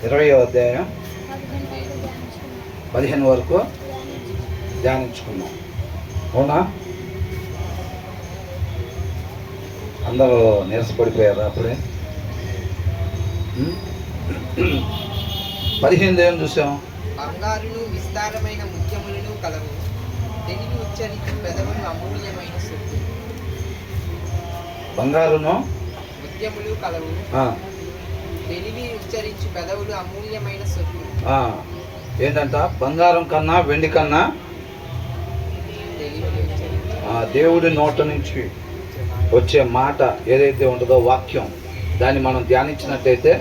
20వ అధ్యాయం 15 వరకు ధ్యానించుకున్నాం. అవునా? అందరూ నీరసపడిపోయారు అప్పుడే. 15 ఏం చూసాం? బంగారును విస్తారమైన ముత్యములను కలవు, తెలివి ఉచ్చరించు పెదవులు అమూల్యమైన సొత్తు. బంగారును ముత్యములు కలవు, తెలివి ఉచ్చరించు పెదవులు అమూల్యమైన సొత్తు. ఏంటంట? బంగారం కన్నా వెండి కన్నా దేవుడి నోట నుంచి వచ్చే మాట ఏదైతే ఉంటుందో వాక్యం, దాన్ని మనం ధ్యానించినట్టయితే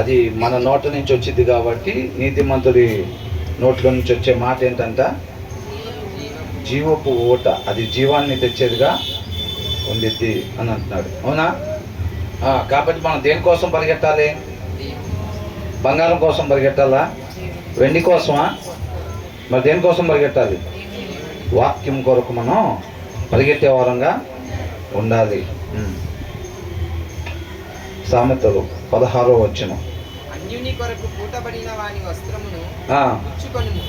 అది మన నోట నుంచి వచ్చింది. కాబట్టి నీతిమంతుడి నోట్లో నుంచి వచ్చే మాట ఏంటంట? జీవపు ఊట. అది జీవాన్ని తెచ్చేదిగా ఉండిద్ది అని అంటున్నాడు. అవునా? కాబట్టి మనం దేనికోసం పరిగెట్టాలి? బంగారం కోసం పరిగెట్టాలా? వెండి కోసమా? మరి దేనికోసం పరిగెట్టాలి? వాక్యం కొరకు మనం పరిగెట్టే వారంగా ఉండాలి. సామెతలు 16వ వచనం. అన్యుని కొరకు పూటబడిన వాని వస్త్రమును పుచ్చుకొనుము,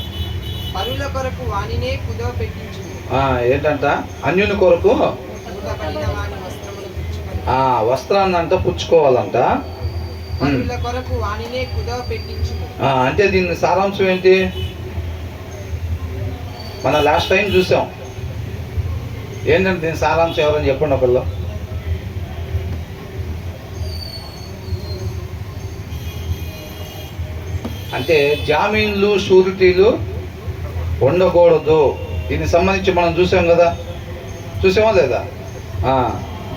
పరుల కొరకు వానినే కుదవ పెట్టించుము. ఏంటంట? అన్యుని కొరకు పూటబడిన వాని వస్త్రమును పుచ్చుకొనుము. వస్త్రాన్ని అంట పుచ్చుకోవాలంట. పరుల కొరకు వానినే కుదవ పెట్టించుము. అంటే దీని సారాంశం ఏంటి? మన లాస్ట్ టైం చూసాం. ఏంటంటే దీని సారాంశం ఎవరని చెప్పండి ఒకళ్ళు. అంటే జామీన్లు షూరిటీలు ఉండకూడదు. దీనికి సంబంధించి మనం చూసాం కదా, చూసామా లేదా?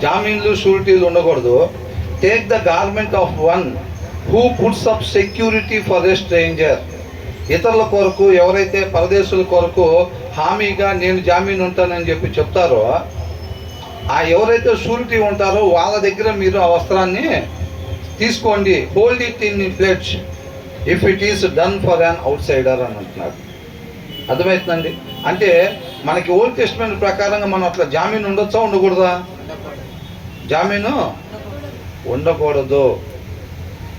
జామీన్లు షూరిటీలు ఉండకూడదు. Take the garment of one who puts up security for a stranger. ఇతరుల కొరకు, ఎవరైతే పరదేశుల కొరకు హామీగా నేను జామీన్ ఉంటానని చెప్పి చెప్తారో, ఎవరైతే షూరిటీ ఉంటారో వాళ్ళ దగ్గర మీరు ఆ వస్త్రాన్ని తీసుకోండి. Hold it in pledge if it is done for an out cider అని అంటున్నాడు. అర్థమవుతుందండి? అంటే మనకి ఓల్డ్ టెస్ట్మెంట్ ప్రకారంగా మనం అట్లా జామీన్ ఉండొచ్చా, ఉండకూడదా? జామీను ఉండకూడదు.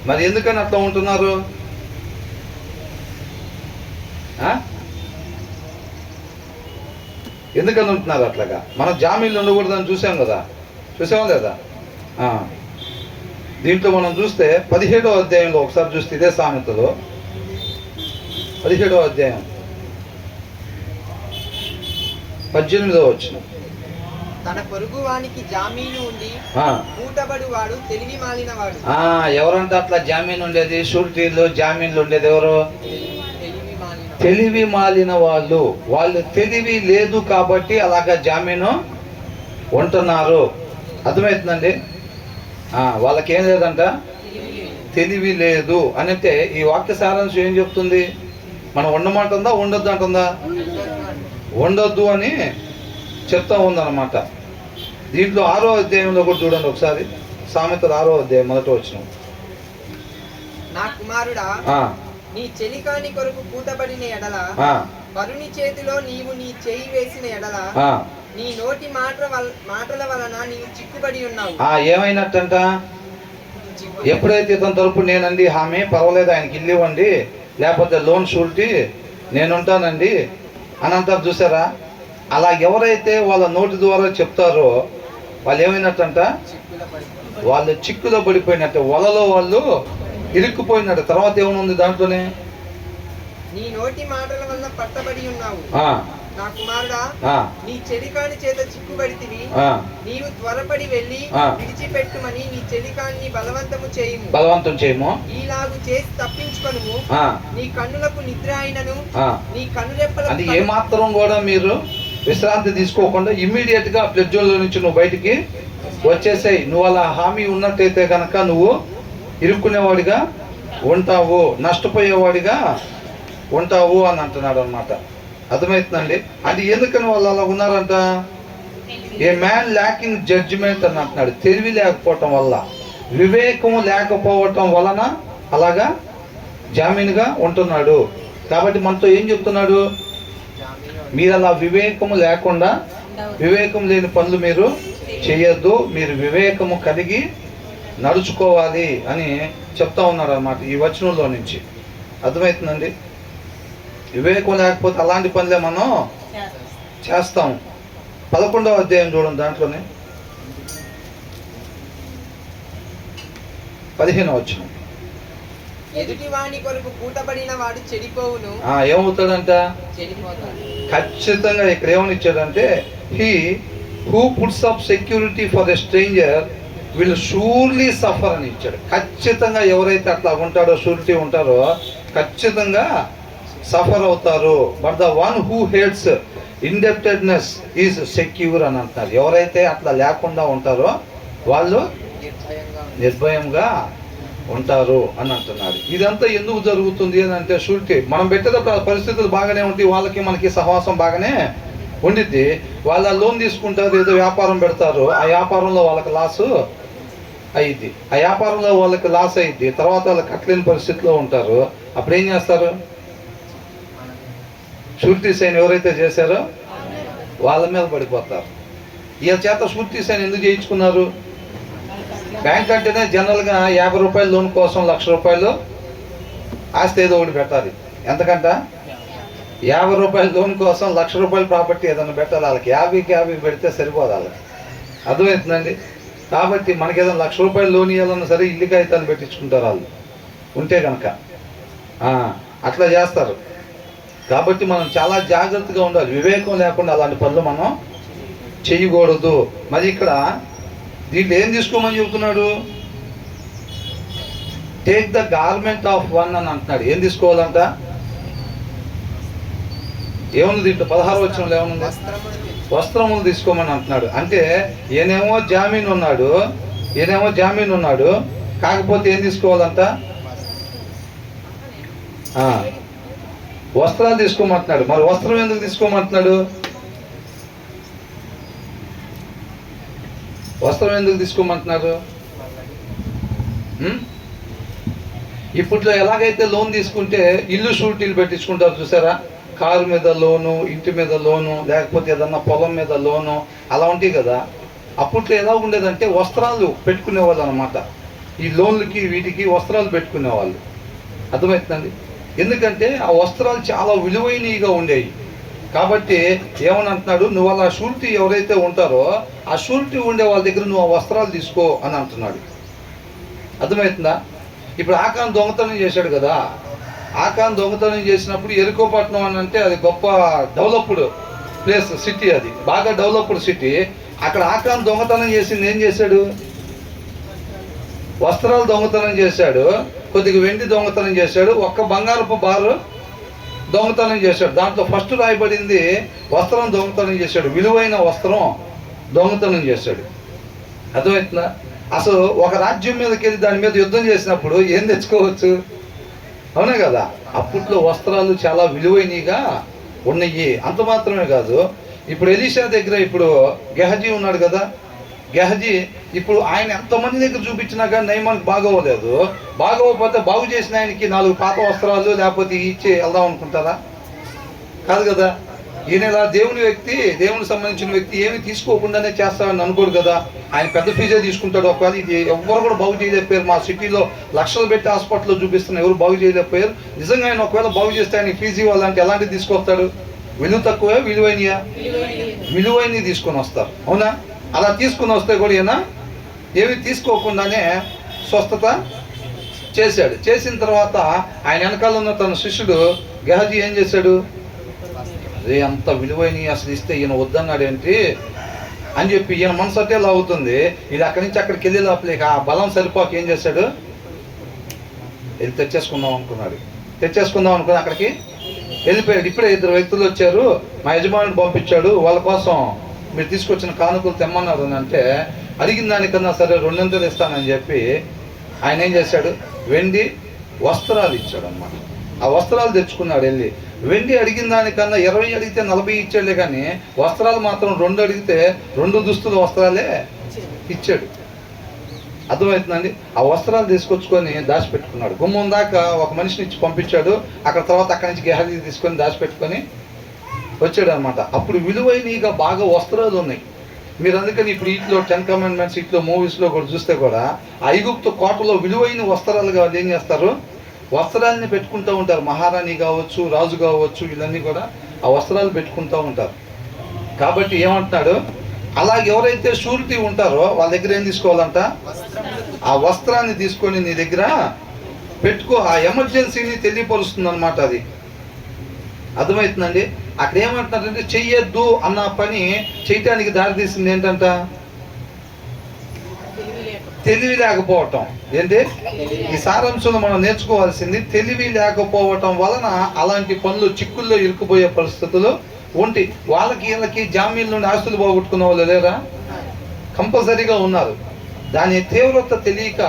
మరి ఎందుకని అట్లా ఉంటున్నారు? ఎందుకని ఉంటున్నారు అట్లాగా? మనం జామీన్లు ఉండకూడదు అని చూసాం కదా, చూసామా లేదా? దీంట్లో మనం చూస్తే 17వ అధ్యాయంలో ఒకసారి చూస్తే ఇదే సామెతలో 17వ అధ్యాయం 18వ వచనం. తన పొరుగు వానికి జామీను ఉండి పూటబడు వాడు తెలివి మాలిన వాడు. ఎవరంటే అట్లా జామీన్ ఉండేది? షూరిటీలు జామీన్లు ఉండేది ఎవరు? తెలివి మాలిన వాళ్ళు. వాళ్ళు తెలివి లేదు కాబట్టి అలాగా జామీను ఉంటున్నారు. అర్థమవుతుందండి? వాళ్ళకేం లేదంట, తెలివి లేదు అని. అంటే ఈ వాక్య సారాంశం ఏం చెప్తుంది? మనం ఉండమంటుందా, ఉండొద్దు అంటుందా? ఉండొద్దు అని చెప్తా ఉందన్నమాట. దీంట్లో 6వ అధ్యాయంలో కూడా చూడండి ఒకసారి. సామెతలు 6వ అధ్యాయం 1వ వచనం. నా కుమారుడా, నీ చెలికాని కొరకు పూటబడిన ఎడల, పరుని చేతిలో నీవు నీ చేయి వేసిన ఎడల, నీ నోటి మాటల వలన నీవు చిక్కుబడి ఉన్నావు. ఏమైనట్టంట? ఎప్పుడైతే ఇతని తరపు నేనండి హామీ, పర్వాలేదు ఆయనకి ఇల్లు ఇవ్వండి, లేకపోతే లోన్ షూరిటీ నేనుంటానండి అని అంటారు. చూసారా? అలా ఎవరైతే వాళ్ళ నోటి ద్వారా చెప్తారో వాళ్ళు ఏమైనట్టంట? వాళ్ళు చిక్కులో పడిపోయినట్టు, వలలో వాళ్ళు ఇరుక్కుపోయినట్టు. తర్వాత ఏమనుంది దాంట్లోనే? నీ నోటి మాటల వల్ల పట్టబడి ఉన్నావు. నా కుమారుడా, నీ చెలికాని చేత చిక్కుబడితివి. నీవు త్వరపడి వెళ్ళి విడిచిపెట్టుమని నీ చెలికాన్ని బలవంతం చేయము. ఈలాగు చేసి తప్పించుకొనుము. నీ కన్నులకు నిద్ర అయినను నీ కన్నురెప్పల. అది ఏమాత్రం కూడా మీరు విశ్రాంతి తీసుకోకుండా ఇమ్మీడియట్ గా ప్లెడ్జ్ జోన్ లో నుంచి నువ్వు బయటికి వచ్చేసాయి. నువ్వు అలా హామీ ఉన్నట్టయితే కనుక నువ్వు ఇరుక్కునేవాడిగా ఉంటావు, నష్టపోయేవాడిగా ఉంటావు అని అంటున్నాడు అన్నమాట. అర్థమవుతుందండి? అంటే ఎందుకని వాళ్ళు అలా ఉన్నారంట? ఏ మ్యాన్ ల్యాకింగ్ జడ్జిమెంట్ అని అంటున్నాడు. తెలివి లేకపోవటం వల్ల, వివేకము లేకపోవటం వలన అలాగా జామీనుగా ఉంటున్నాడు. కాబట్టి మనతో ఏం చెప్తున్నాడు? మీరు అలా వివేకము లేకుండా, వివేకం లేని పనులు మీరు చేయొద్దు. మీరు వివేకము కలిగి నడుచుకోవాలి అని చెప్తా ఉన్నాడు అన్నమాట ఈ వచనంలో నుంచి. అర్థమవుతుందండి? వివేకం లేకపోతే అలాంటి పనులే మనం చేస్తాం. 11వ అధ్యాయం చూడండి, దాంట్లోనే 15వ వచనం. ఎదుటి వాని కొరకు కూటబడిన వాడు చెడిపోవును. ఏమవుతాడంట? చెడిపోతాడు. ఖచ్చితంగా ఇక్కడ ఏమని ఇచ్చాడంటే, he who puts up security for a stranger will surely suffer అని ఇచ్చాడు. ఖచ్చితంగా ఎవరైతే అట్లా ఉంటారో, షూరిటీ ఉంటారో ఖచ్చితంగా సఫర్ అవుతారు. But the one who hates indebtedness is secure అని అంటున్నారు. ఎవరైతే అట్లా లేకుండా ఉంటారో వాళ్ళు నిర్భయంగా ఉంటారు అని అంటున్నారు. ఇదంతా ఎందుకు జరుగుతుంది అని అంటే, షూరిటీ మనం పెట్టేటప్పుడు పరిస్థితులు బాగానే ఉంటాయి, వాళ్ళకి మనకి సహవాసం బాగానే ఉండిద్ది. వాళ్ళ లోన్ తీసుకుంటారు, ఏదో వ్యాపారం పెడతారు, ఆ వ్యాపారంలో వాళ్ళకి లాసు అయ్యిద్ది. ఆ వ్యాపారంలో వాళ్ళకి లాస్ అయ్యిద్ది. తర్వాత వాళ్ళకి కట్టలేని పరిస్థితిలో ఉంటారు. అప్పుడు ఏం చేస్తారు? షూరిటీ సైన్ ఎవరైతే చేశారో వాళ్ళ మీద పడిపోతారు. వీళ్ళ చేత షూరిటీ సైన్ ఎందుకు చేయించుకున్నారు? బ్యాంక్ అంటేనే జనరల్గా 50 రూపాయల లోన్ కోసం 1,00,000 రూపాయలు ఆస్తి ఏదో ఒకటి పెట్టాలి. ఎంతకంట? 50 రూపాయల లోన్ కోసం 1,00,000 రూపాయల ప్రాపర్టీ ఏదైనా పెట్టాలి. వాళ్ళకి 50 పెడితే సరిపోదు వాళ్ళకి. అర్థమవుతుందండి? కాబట్టి మనకి ఏదైనా 1,00,000 రూపాయలు లోన్ ఇవ్వాలన్నా సరే ఇల్లు కాగితాలు పెట్టించుకుంటారు వాళ్ళు ఉంటే కనుక. అట్లా చేస్తారు. కాబట్టి మనం చాలా జాగ్రత్తగా ఉండాలి. వివేకం లేకుండా అలాంటి పనులు మనం చేయకూడదు. మరి ఇక్కడ దీంట్లో ఏం తీసుకోమని చెబుతున్నాడు? Take the garment of one అని అంటున్నాడు. ఏం తీసుకోవాలంట? ఏముంది దీంట్లో? 16వ వచనంలో ఏముంది? వస్త్రములు తీసుకోమని అంటున్నాడు. అంటే ఈయనేమో జామీన్ ఉన్నాడు, కాకపోతే ఏం తీసుకోవాలంట? వస్త్రాలు తీసుకోమంటున్నాడు. మరి వస్త్రం ఎందుకు తీసుకోమంటున్నాడు? వస్త్రం ఎందుకు తీసుకోమంటున్నారు? ఇప్పట్లో ఎలాగైతే లోన్ తీసుకుంటే ఇల్లు షూరిటీలు పెట్టించుకుంటారు చూసారా? కారు మీద లోను, ఇంటి మీద లోను, లేకపోతే ఏదన్నా పొలం మీద లోను, అలా ఉంటాయి కదా. అప్పట్లో ఎలా ఉండేదంటే వస్త్రాలు పెట్టుకునేవాళ్ళు అనమాట. ఈ లోన్లకి వీటికి వస్త్రాలు పెట్టుకునేవాళ్ళు. అర్థమవుతుందండి? ఎందుకంటే ఆ వస్త్రాలు చాలా విలువైనవిగా ఉండేవి. కాబట్టి ఏమని అంటున్నాడు? నువ్వు అలా షూరిటీ ఎవరైతే ఉంటారో ఆ షూరిటీ ఉండే వాళ్ళ దగ్గర నువ్వు ఆ వస్త్రాలు తీసుకో అని అంటున్నాడు. అర్థమవుతుందా? ఇప్పుడు ఆకాన్ దొంగతనం చేశాడు కదా. ఆకాన్ దొంగతనం చేసినప్పుడు ఎరుకోపట్నం అని అంటే అది గొప్ప డెవలప్డ్ ప్లేస్, సిటీ, అది బాగా డెవలప్డ్ సిటీ. అక్కడ ఆకాన్ దొంగతనం చేసింది ఏం చేశాడు? వస్త్రాలు దొంగతనం చేశాడు, కొద్దిగా వెండి దొంగతనం చేశాడు, ఒక్క బంగారపు బారు దొంగతనం చేశాడు. దాంట్లో ఫస్ట్ రాయబడింది వస్త్రం దొంగతనం చేశాడు, విలువైన వస్త్రం దొంగతనం చేశాడు. అర్థమవుతుందా? అసలు ఒక రాజ్యం మీదకి వెళ్ళి దాని మీద యుద్ధం చేసినప్పుడు ఏం తెచ్చుకోవచ్చు? అవునా కదా? అప్పట్లో వస్త్రాలు చాలా విలువైనవిగా ఉన్నాయి. అంత మాత్రమే కాదు, ఇప్పుడు ఎలీషా దగ్గర ఇప్పుడు గెహజీ ఉన్నాడు కదా. గెహజీ ఇప్పుడు ఆయన ఎంతమంది దగ్గర చూపించినా కానీ నయమానికి బాగోలేదు. బాగోకపోతే బాగు చేసిన ఆయనకి 4 పాత వస్త్రాలు లేకపోతే ఇచ్చి వెళ్దాం అనుకుంటారా? కాదు కదా. ఈయన ఇలా దేవునికి సంబంధించిన వ్యక్తి ఏమి తీసుకోకుండానే చేస్తాడని అనుకోడు కదా. ఆయన పెద్ద ఫీజే తీసుకుంటాడు. ఒకవేళ ఇది ఎవరు కూడా బాగు చేయలేకపోయారు. మా సిటీలో లక్షలు పెట్టి హాస్పిటల్లో చూపిస్తున్న ఎవరు బాగు చేయలేకపోయారు. నిజంగా ఆయన ఒకవేళ బాగు చేస్తే ఆయన ఫీజు ఇవ్వాలంటే ఎలాంటివి తీసుకొస్తాడు? విలువ తక్కువే, విలువైనవి తీసుకొని వస్తారు. అవునా? అలా తీసుకుని వస్తే కూడా ఈయన ఏమి తీసుకోకుండానే స్వస్థత చేశాడు. చేసిన తర్వాత ఆయన వెనకాల ఉన్న తన శిష్యుడు గెహజీ ఏం చేశాడు? అదే అంత విలువైనవి అసలు ఇస్తే ఈయన వద్దన్నాడు ఏంటి అని చెప్పి ఈయన మనసు అట్టే లాగుతుంది. ఇది అక్కడి నుంచి అక్కడికి వెళ్ళి లోపలికి ఆ బలం సరిపోక ఏం చేశాడు? వెళ్ళి తెచ్చేసుకుందాం అనుకుని అక్కడికి వెళ్ళిపోయాడు. ఇప్పుడే 2 వ్యక్తులు వచ్చారు, మా యజమానుడు పంపించాడు, వాళ్ళ కోసం మీరు తీసుకొచ్చిన కానుకలు తెమ్మన్నారు అని అంటే, అడిగిన దానికన్నా సరే 200 ఇస్తానని చెప్పి ఆయన ఏం చేశాడు? వెండి వస్త్రాలు ఇచ్చాడు అన్నమాట. ఆ వస్త్రాలు తెచ్చుకున్నాడు వెళ్ళి. వెండి అడిగిన దానికన్నా 20 అడిగితే 40 ఇచ్చాడులే, కానీ వస్త్రాలు మాత్రం 2 అడిగితే 2 దుస్తుల వస్త్రాలే ఇచ్చాడు. అర్థమవుతుందండి? ఆ వస్త్రాలు తీసుకొచ్చుకొని దాచిపెట్టుకున్నాడు. గుమ్మం దాకా ఒక మనిషిని ఇచ్చి పంపించాడు. తర్వాత అక్కడి నుంచి గెహజీ తీసుకొని దాచిపెట్టుకొని వచ్చాడు అనమాట. అప్పుడు విలువైనగా బాగా వస్త్రాలు ఉన్నాయి. మీరు అందుకని ఇప్పుడు వీటిలో 10 కమాండ్మెంట్స్ ఇట్లో మూవీస్లో కూడా చూస్తే కూడా ఐగుప్తు కోటలో విలువైన వస్త్రాలుగా వాళ్ళు ఏం చేస్తారు, వస్త్రాలని పెట్టుకుంటూ ఉంటారు. మహారాణి కావచ్చు, రాజు కావచ్చు, వీళ్ళన్నీ కూడా ఆ వస్త్రాలు పెట్టుకుంటూ ఉంటారు. కాబట్టి ఏమంటున్నాడు, అలాగే ఎవరైతే షూరిటీ ఉంటారో వాళ్ళ దగ్గర ఏం తీసుకోవాలంట, ఆ వస్త్రాన్ని తీసుకొని నీ దగ్గర పెట్టుకో. ఆ ఎమర్జెన్సీని తెలియపరుస్తుంది అనమాట. అది అర్థమవుతుందండి. అక్కడ ఏమంటున్నారంటే చెయ్యొద్దు అన్న పని చేయటానికి దారితీసింది ఏంటంట, తెలివి లేకపోవటం. ఏంటి ఈ సారాంశంలో మనం నేర్చుకోవాల్సింది, తెలివి లేకపోవటం వలన అలాంటి పనులు చిక్కుల్లో ఇరుక్కుపోయే పరిస్థితులు ఉంటే వాళ్ళకి వీళ్ళకి జామీన్ నుండి ఆస్తులు పోగొట్టుకున్న వాళ్ళు లేరా, కంపల్సరీగా ఉన్నారు. దాని తీవ్రత తెలియక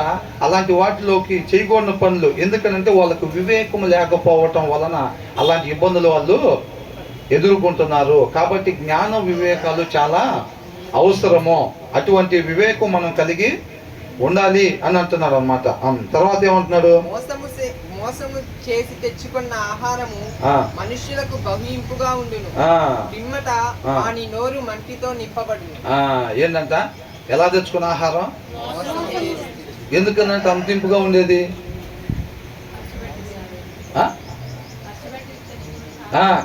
అలాంటి వాటిలోకి చేయకూడని పనులు, ఎందుకనంటే వాళ్ళకు వివేకం లేకపోవటం వలన అలాంటి ఇబ్బందులు వాళ్ళు ఎదుర్కొంటున్నారు. కాబట్టి జ్ఞాన వివేకాలు చాలా అవసరము. అటువంటి వివేకం మనం కలిగి ఉండాలి అని అంటున్నాడు అనమాట. తర్వాత ఏమంటున్నాడు, మోసము చేసి తెచ్చుకున్న ఆహారము మనుష్యులకు బహుయింపుగా ఉండును, పిమ్మట వాని నోరు మంటితో నింపబడును. ఏంటంట, ఎలా తెచ్చుకున్న ఆహారం, ఎందుకనంటే అంతింపుగా ఉండేది,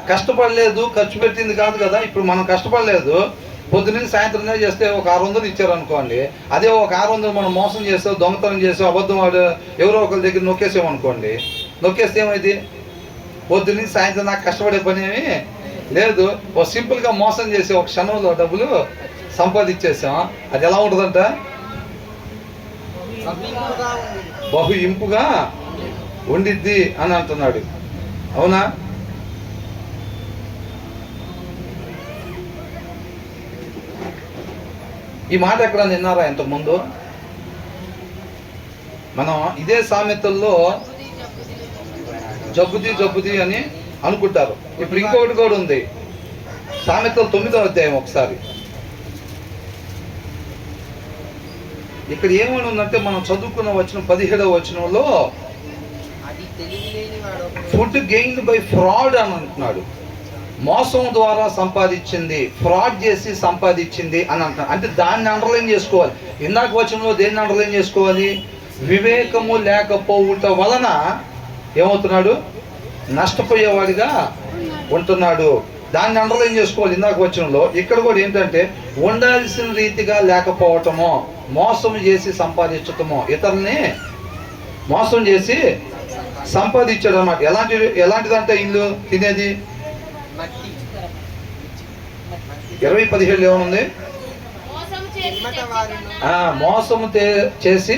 కష్టపడలేదు, ఖర్చు పెట్టింది కాదు కదా. ఇప్పుడు మనం కష్టపడలేదు, పొద్దున్న సాయంత్రం చేస్తే ఒక 600 ఇచ్చారు అనుకోండి. అదే ఒక 600 మనం మోసం చేస్తాం, దొంగతనం చేస్తాం, అబద్ధం వాడు ఎవరో ఒకరి దగ్గర నొక్కేసామనుకోండి. నొక్కేస్తే ఏమైంది, పొద్దున్న సాయంత్రం నాకు కష్టపడే పని ఏమి లేదు. ఒక సింపుల్గా మోసం చేసి ఒక క్షణంలో డబ్బులు సంపాదించేసాం. అది ఎలా ఉంటుందంట, బహు ఇంపుగా ఉండిద్ది అని అంటున్నాడు. అవునా? ఈ మాట ఎక్కడ విన్నారా ఇంతకుముందు? మనం ఇదే సామెతల్లో జబ్బుది అని అనుకుంటారు. ఇప్పుడు ఇంకొకటి కూడా ఉంది, సామెతలు 9వ అధ్యాయం. ఒకసారి ఇక్కడ ఏమని ఉందంటే, మనం చదువుకున్న వచనం 17వ వచనంలో ఫుడ్ గెయిన్డ్ బై ఫ్రాడ్ అని అంటున్నాడు. మోసం ద్వారా సంపాదించింది, ఫ్రాడ్ చేసి సంపాదించింది అని అంటున్నాడు. అంటే దాన్ని అండర్లైన్ చేసుకోవాలి. ఇందాక వచనంలో దేన్ని అండర్లైన్ చేసుకోవాలి, వివేకము లేకపోవట వలన ఏమవుతున్నాడు, నష్టపోయేవాడిగా ఉంటున్నాడు. దాన్ని అండర్లైన్ చేసుకోవాలి ఇందాక వచనంలో. ఇక్కడ కూడా ఏంటంటే, ఉండాల్సిన రీతిగా లేకపోవటమో, మోసం చేసి సంపాదించటమో, ఇతరుల్ని మోసం చేసి సంపాదించాడు అన్నమాట. ఎలాంటిదంటే ఇల్లు తినేది 20:17 ఏమనుంది, మోసము చేసి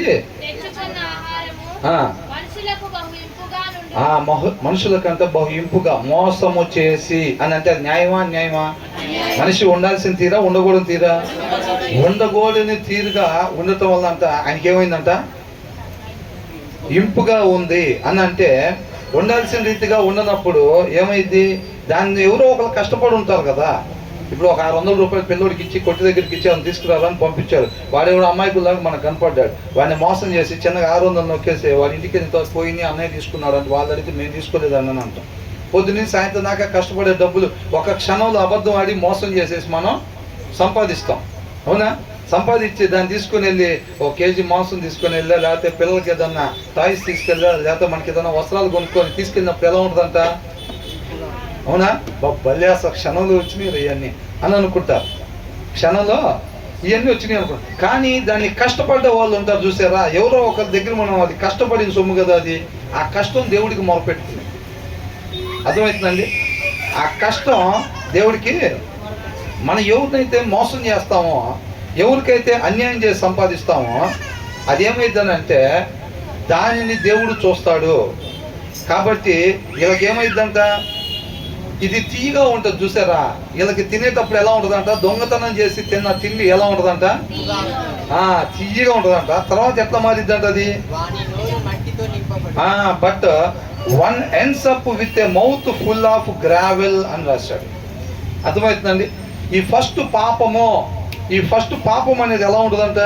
మనుషులకంటే బహు ఇంపుగా మోసము చేసి అని అంటే న్యాయమా? మనిషి ఉండాల్సిన తీరా, ఉండకూడని తీరా? ఉండకూడని తీరుగా ఉండటం వల్ల అంట ఆయనకి ఏమైందంట, ఇంపుగా ఉంది అని అంటే, ఉండాల్సిన రీతిగా ఉండనప్పుడు ఏమైంది, దాన్ని ఎవరో ఒకరు కష్టపడి ఉంటారు కదా. ఇప్పుడు ఒక 600 రూపాయలు పిల్లోడికి ఇచ్చి కొట్టి దగ్గరికి ఇచ్చి అని తీసుకురావాలని పంపించారు. వాడెవడో అమ్మాయికుల్లాగా మనకు కనపడ్డాడు. వాడిని మోసం చేసి చిన్నగా 600 నొక్కేసి వాడి ఇంటికి ఎంత పోయి అన్నయ్య తీసుకున్నాడు అంటే, వాళ్ళు అడిగితే మేము తీసుకోలేదు అని అంటాం. పొద్దున్న సాయంత్రం దాకా కష్టపడే డబ్బులు ఒక క్షణంలో అబద్ధం ఆడి మోసం చేసేసి మనం సంపాదిస్తాం. అవునా? సంపాదించి దాన్ని తీసుకుని వెళ్ళి 1 కేజీ మాంసం తీసుకొని వెళ్ళా, లేకపోతే పిల్లలకి ఏదన్నా టాయ్స్ తీసుకెళ్ళా, లేకపోతే మనకి ఏదైనా వస్త్రాలు కొనుక్కొని తీసుకెళ్ళినప్పుడు ఎలా ఉంటుందంట, అవునా? భలే అసలు క్షణంలో వచ్చినాయి ఇవన్నీ అని అనుకుంటారు. క్షణంలో ఇవన్నీ వచ్చినాయి అనుకుంటారు. కానీ దాన్ని కష్టపడ్డ వాళ్ళు ఉంటారు చూసారా, ఎవరో ఒకరి దగ్గర మనం అది కష్టపడిన సొమ్ము కదా, అది ఆ కష్టం దేవుడికి మొరపెడుతుంది. అర్థమవుతుందండి? ఆ కష్టం దేవుడికి, మనం ఎవరినైతే మోసం చేస్తామో, ఎవరికైతే అన్యాయం చేసి సంపాదిస్తామో, అదేమైందనంటే దానిని దేవుడు చూస్తాడు. కాబట్టి వీళ్ళకి ఏమైందంట, ఇది తీయగా ఉంటుంది చూసారా, వీళ్ళకి తినేటప్పుడు ఎలా ఉంటుందంట, దొంగతనం చేసి తిన్న తిండి ఎలా ఉంటుందంట, తీయగా ఉంటుందంట. తర్వాత ఎట్లా మారిద్దంట అది, but one ends up with a mouth full of gravel అని రాశాడు. అర్థమవుతుందండి? ఈ ఫస్ట్ పాపం అనేది ఎలా ఉంటుందంట,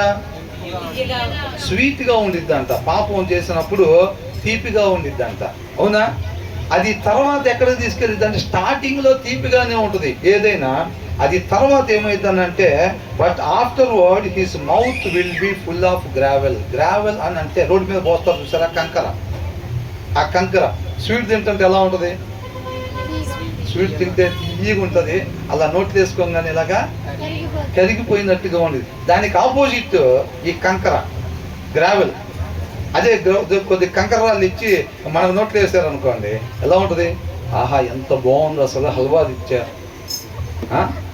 స్వీట్గా ఉండిద్దంట. పాపం చేసినప్పుడు తీపిగా ఉండిద్దంట. అవునా? అది తర్వాత ఎక్కడికి తీసుకెళ్ళిద్ది అంటే, స్టార్టింగ్లో తీపిగానే ఉంటుంది ఏదైనా, అది తర్వాత ఏమైందనంటే but afterward his mouth will be full of gravel. Gravel అని అంటే రోడ్డు మీద పోస్తారు చూసారా, కంకర. ఆ కంకర స్వీట్ తింటుంటే ఎలా ఉంటుంది? స్వీట్ తింటే తీయగా ఉంటుంది, అలా నోట్లు వేసుకోగానే ఇలాగా కరిగిపోయినట్టుగా ఉండేది. దానికి ఆపోజిట్ ఈ కంకర, గ్రావెల్. అదే కొద్ది కంకర రాళ్ళు ఇచ్చి మనకు నోట్లు వేసారు అనుకోండి, ఎలా ఉంటుంది? ఆహా ఎంత బాగుంది అసలు, హల్వా ఇచ్చారు,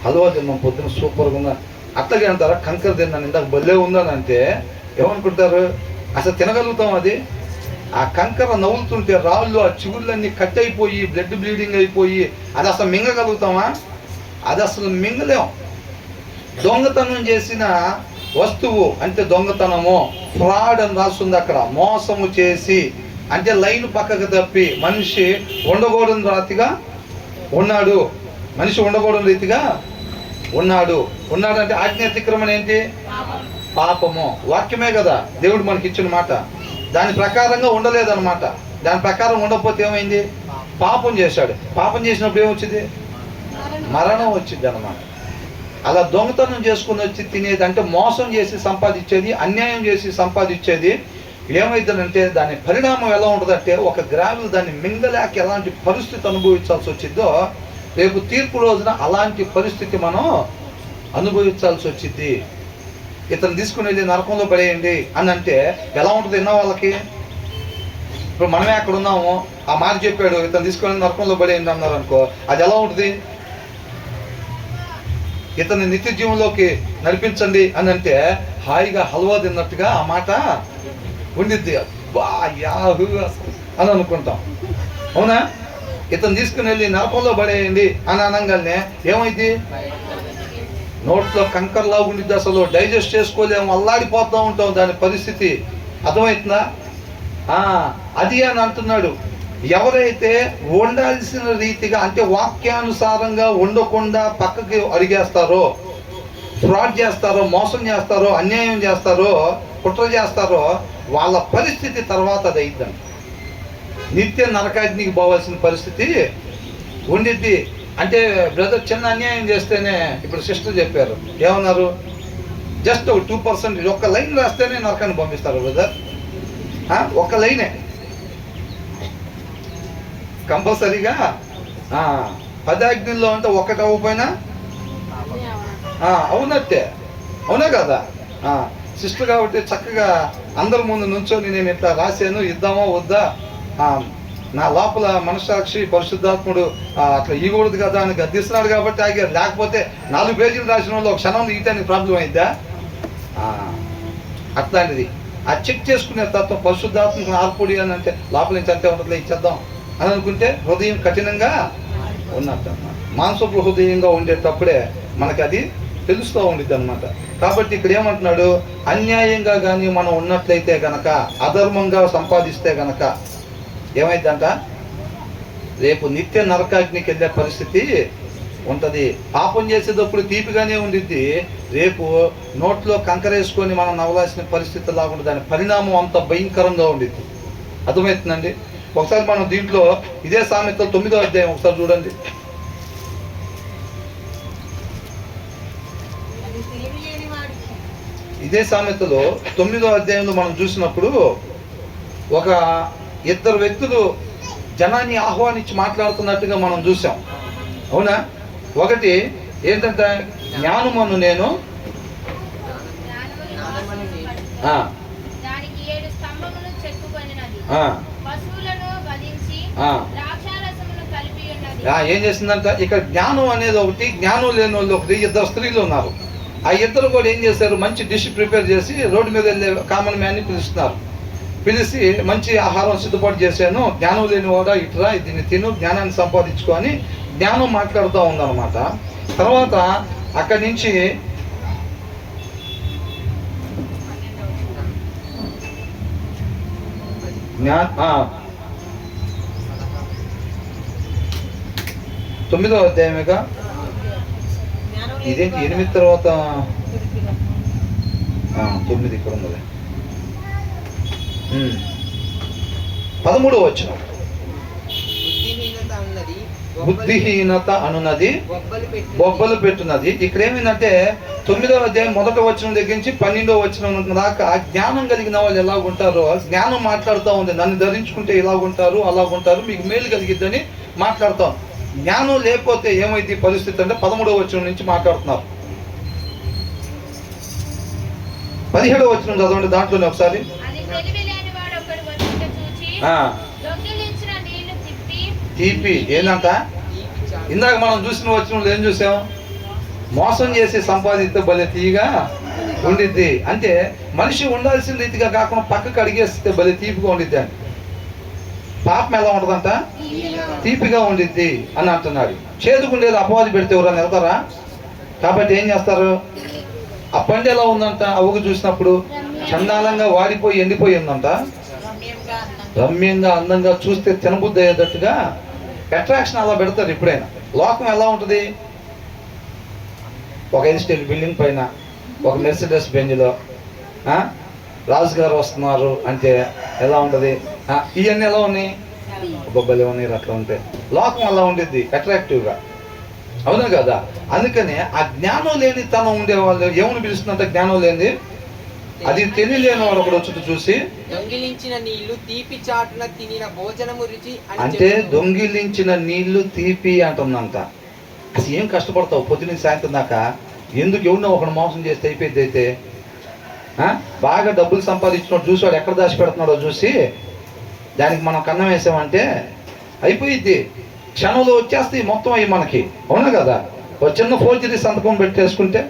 హల్వా తిన్నాం పొద్దున సూపర్గా ఉందా. అట్లాగే అంటారా కంకర తిన్నాను ఇందాక భలే ఉందని అంటే ఏమనుకుంటారు? అసలు తినగలుగుతాం అది? ఆ కంకర నవ్వులుతుంటే రాళ్ళు ఆ చిగుళ్ళన్నీ కట్ అయిపోయి బ్లడ్ బ్లీడింగ్ అయిపోయి అది అసలు మింగగలుగుతామా? అది అసలు మింగలేం. దొంగతనం చేసిన వస్తువు అంటే దొంగతనము, ఫ్రాడ్ అని రాస్తుంది అక్కడ. మోసము చేసి అంటే లైన్ పక్కకు తప్పి మనిషి ఉండకూడని రాతిగా ఉన్నాడు, మనిషి ఉండకూడని రీతిగా ఉన్నాడు. అంటే ఆజ్ఞ అతిక్రమణ ఏంటి? పాపము. వాక్యమే కదా దేవుడు మనకి ఇచ్చిన మాట. దాని ప్రకారంగా ఉండలేదన్నమాట. దాని ప్రకారం ఉండకపోతే ఏమైంది? పాపం చేశాడు. పాపం చేసినప్పుడు ఏమొచ్చింది? మరణం వచ్చింది అన్నమాట. అలా దొంగతనం చేసుకుని వచ్చి తినేది అంటే మోసం చేసి సంపాదించేది, అన్యాయం చేసి సంపాదించేది ఏమైందంటే దాని పరిణామం ఎలా ఉంటుందంటే ఒక గ్రావెల్ దాన్ని మింగలేక ఎలాంటి పరిస్థితి అనుభవించాల్సి వచ్చిందో రేపు తీర్పు రోజున అలాంటి పరిస్థితి మనం అనుభవించాల్సి వచ్చింది. ఇతను తీసుకుని వెళ్ళి నరకంలో పడేయండి అని అంటే ఎలా ఉంటుంది విన్న వాళ్ళకి? ఇప్పుడు మనమే అక్కడ ఉన్నాము, ఆ మాట చెప్పాడు ఇతను తీసుకుని నరకంలో పడేయండి అన్నారు అనుకో, అది ఎలా ఉంటుంది? ఇతన్ని నిత్య జీవంలోకి నడిపించండి అని అంటే హాయిగా హల్వా తిన్నట్టుగా ఆ మాట ఉండిద్ది. బా యాహూ అని అనుకుంటాం, అవునా? ఇతను తీసుకుని వెళ్ళి నరకంలో పడేయండి అని అనగానే ఏమైంది? నోట్లో కంకర్లా ఉండిద్ది, అసలు డైజెస్ట్ చేసుకోలేము, అల్లాడిపోతూ ఉంటాం దాని పరిస్థితి. అర్థమవుతుందా? అది అని అంటున్నాడు. ఎవరైతే వండాల్సిన రీతిగా అంటే వాక్యానుసారంగా వండకుండా పక్కకి అడిగేస్తారో, ఫ్రాడ్ చేస్తారో, మోసం చేస్తారో, అన్యాయం చేస్తారో, కుట్ర చేస్తారో వాళ్ళ పరిస్థితి తర్వాత అది అయిద్దండి. నిత్య నరకాగ్నికి పోవాల్సిన పరిస్థితి ఉండిద్ది. అంటే బ్రదర్ చిన్న అన్యాయం చేస్తేనే, ఇప్పుడు సిస్టర్ చెప్పారు ఏమన్నారు, జస్ట్ 2% ఒక్క లైన్ రాస్తేనే నరకాన్ని పంపిస్తారు బ్రదర్. ఒక్క లైనే కంపల్సరీగా 10 ఆజ్ఞల్లో అంటే ఒకటి అవ్వకపోయినా అవునట్టే, అవునా కదా? సిస్టర్ కాబట్టి చక్కగా అందరి ముందు నుంచొని నేను ఇట్లా రాశాను, ఇద్దామా వద్దా, నా లోపల మనస్సాక్షి పరిశుద్ధాత్ముడు అట్లా ఇవ్వకూడదు కదా అని గద్దిస్తున్నాడు కాబట్టి ఆగారు. లేకపోతే 4 పేజీలు రాసిన వాళ్ళు ఒక క్షణంలో ఇయటానికి ప్రాబ్లం అయిద్దా? అట్లాంటిది ఆ చెక్ చేసుకునే తత్వం పరిశుద్ధాత్మకు ఆర్పొడి అని అంటే లోపల నుంచి అంతే ఉంటుందిలే ఇచ్చేద్దాం అని అనుకుంటే హృదయం కఠినంగా ఉన్నట్టు అన్నమాట. మాంసపు హృదయంగా ఉండేటప్పుడే మనకి అది తెలుస్తూ ఉండిద్ది అనమాట. కాబట్టి ఇక్కడ ఏమంటున్నాడు, అన్యాయంగా కానీ మనం ఉన్నట్లయితే గనక, అధర్మంగా సంపాదిస్తే గనక ఏమైందంట? రేపు నిత్య నరకాగ్నికి వెళ్ళే పరిస్థితి ఉంటుంది. పాపం చేసేటప్పుడు తీపిగానే ఉండిద్ది, రేపు నోట్లో కంకరేసుకొని మనం నవ్వాల్సిన పరిస్థితి లాగా దాని పరిణామం అంత భయంకరంగా ఉండిద్ది. అర్థమవుతుందండి? ఒకసారి మనం దీంట్లో ఇదే సామెతలు 9వ అధ్యాయం ఒకసారి చూడండి. ఇదే సామెతలో 9వ అధ్యాయంలో మనం చూసినప్పుడు ఒక 2 వ్యక్తులు జనాన్ని ఆహ్వానించి మాట్లాడుతున్నట్టుగా మనం చూసాం, అవునా? ఒకటి ఏంటంటే జ్ఞానమును నేను ఏం చేసిందంట? ఇక్కడ జ్ఞానం అనేది ఒకటి, జ్ఞానం లేని వాళ్ళు ఒకటి, 2 స్త్రీలు ఉన్నారు. ఆ 2 కూడా ఏం చేశారు, మంచి డిష్ ప్రిపేర్ చేసి రోడ్డు మీద వెళ్ళే కామన్ మ్యాన్ని పిలుస్తున్నారు. పిలిచి మంచి ఆహారం సిద్ధపాటు చేశాను, జ్ఞానం లేని వాడా ఇట్రా దీన్ని తిను, జ్ఞానాన్ని సంపాదించుకో అని జ్ఞానం మాట్లాడుతూ ఉందన్నమాట. తర్వాత అక్కడి నుంచి తొమ్మిదవ అధ్యాయమేగా ఇదేంటి 8 తర్వాత 9 ఇక్కడ ఉన్నది. 13వ వచనం. బుద్ధిహీనత అన్నది బుద్ధిహీనత అనున్నది బొబ్బలు పెట్టు. పెట్టున్నది. ఇక్కడ ఏమైందంటే 9వ అధ్యాయం 1వ వచనం దగ్గర నుంచి 12వ వచనం దాకా జ్ఞానం కలిగిన వాళ్ళు ఎలాగుంటారో, జ్ఞానం మాట్లాడుతూ ఉంది, నన్ను ధరించుకుంటే ఇలాగుంటారు అలాగుంటారు, మీకు మేలు కలిగిద్దని మాట్లాడతాం. జ్ఞానం లేకపోతే ఏమైంది పరిస్థితి అంటే 13వ వచనం నుంచి మాట్లాడుతున్నారు. 17వ వచనం చదవండి, దాంట్లోనే ఒకసారి. తీపి ఏందంట? ఇందాక మనం చూసిన వచనంలో ఏం చూసాం? మోసం చేసి సంపాదిస్తే భలే తీయగా ఉండిద్ది. అంటే మనిషి ఉండాల్సిన రీతిగా కాకుండా పక్కకు అడిగేస్తే భలే తీపిగా ఉండిద్ది అని. పాపం ఎలా ఉంటుందంట? తీపిగా ఉండిద్ది అని అంటున్నాడు. చేదుకుండేది అపవాది పెడితే ఎవరైనా వెళ్తారా? కాబట్టి ఏం చేస్తారు? ఆ పండు ఎలా ఉందంట? అవ్వకు చూసినప్పుడు చండాలంగా వాడిపోయి ఎండిపోయి ఉందంట. రమ్యంగా అందంగా చూస్తే తినబుద్ధి అయ్యేటట్టుగా అట్రాక్షన్ అలా పెడతారు. ఎప్పుడైనా లోకం ఎలా ఉంటుంది? ఒక 5 స్టేల్ బిల్డింగ్ పైన ఒక మెర్సిడెస్ బెంజ్లో రాజుగారు వస్తున్నారు అంటే ఎలా ఉంటుంది? ఇవన్నీ ఎలా ఉన్నాయి? బొబ్బలు ఉన్నాయి, అట్లా ఉంటాయి. లోకం అలా ఉండిద్ది అట్రాక్టివ్గా, అవునా కదా? అందుకనే ఆ జ్ఞానం లేని తనం ఉండేవాళ్ళు ఏమని పిలుస్తుందంటే, జ్ఞానం లేనిది అది తెలియలేని వాడు ఒకడు వచ్చి చూసి దొంగిలించిన నీళ్లు తీపి చాటున తినిన భోజనము రుచి అంటే దొంగిలించిన నీళ్లు తీపి అంటుందంట. అసలు ఏం కష్టపడతావు పొద్దున్న సాయంత్రం దాకా? ఎందుకు ఎవరినో ఒకడు మోసం చేస్తే అయిపోయింది. అయితే బాగా డబ్బులు సంపాదించినోడు చూసి వాడు ఎక్కడ దాచి పెడుతున్నాడో చూసి దానికి మనం కన్నం వేసామంటే అయిపోయిద్ది. క్షణంలో వచ్చేస్తాయి మొత్తం అవి మనకి, అవునా కదా? ఒక చిన్న ఫోర్జరీ సంతకం పెట్టేసుకుంటే,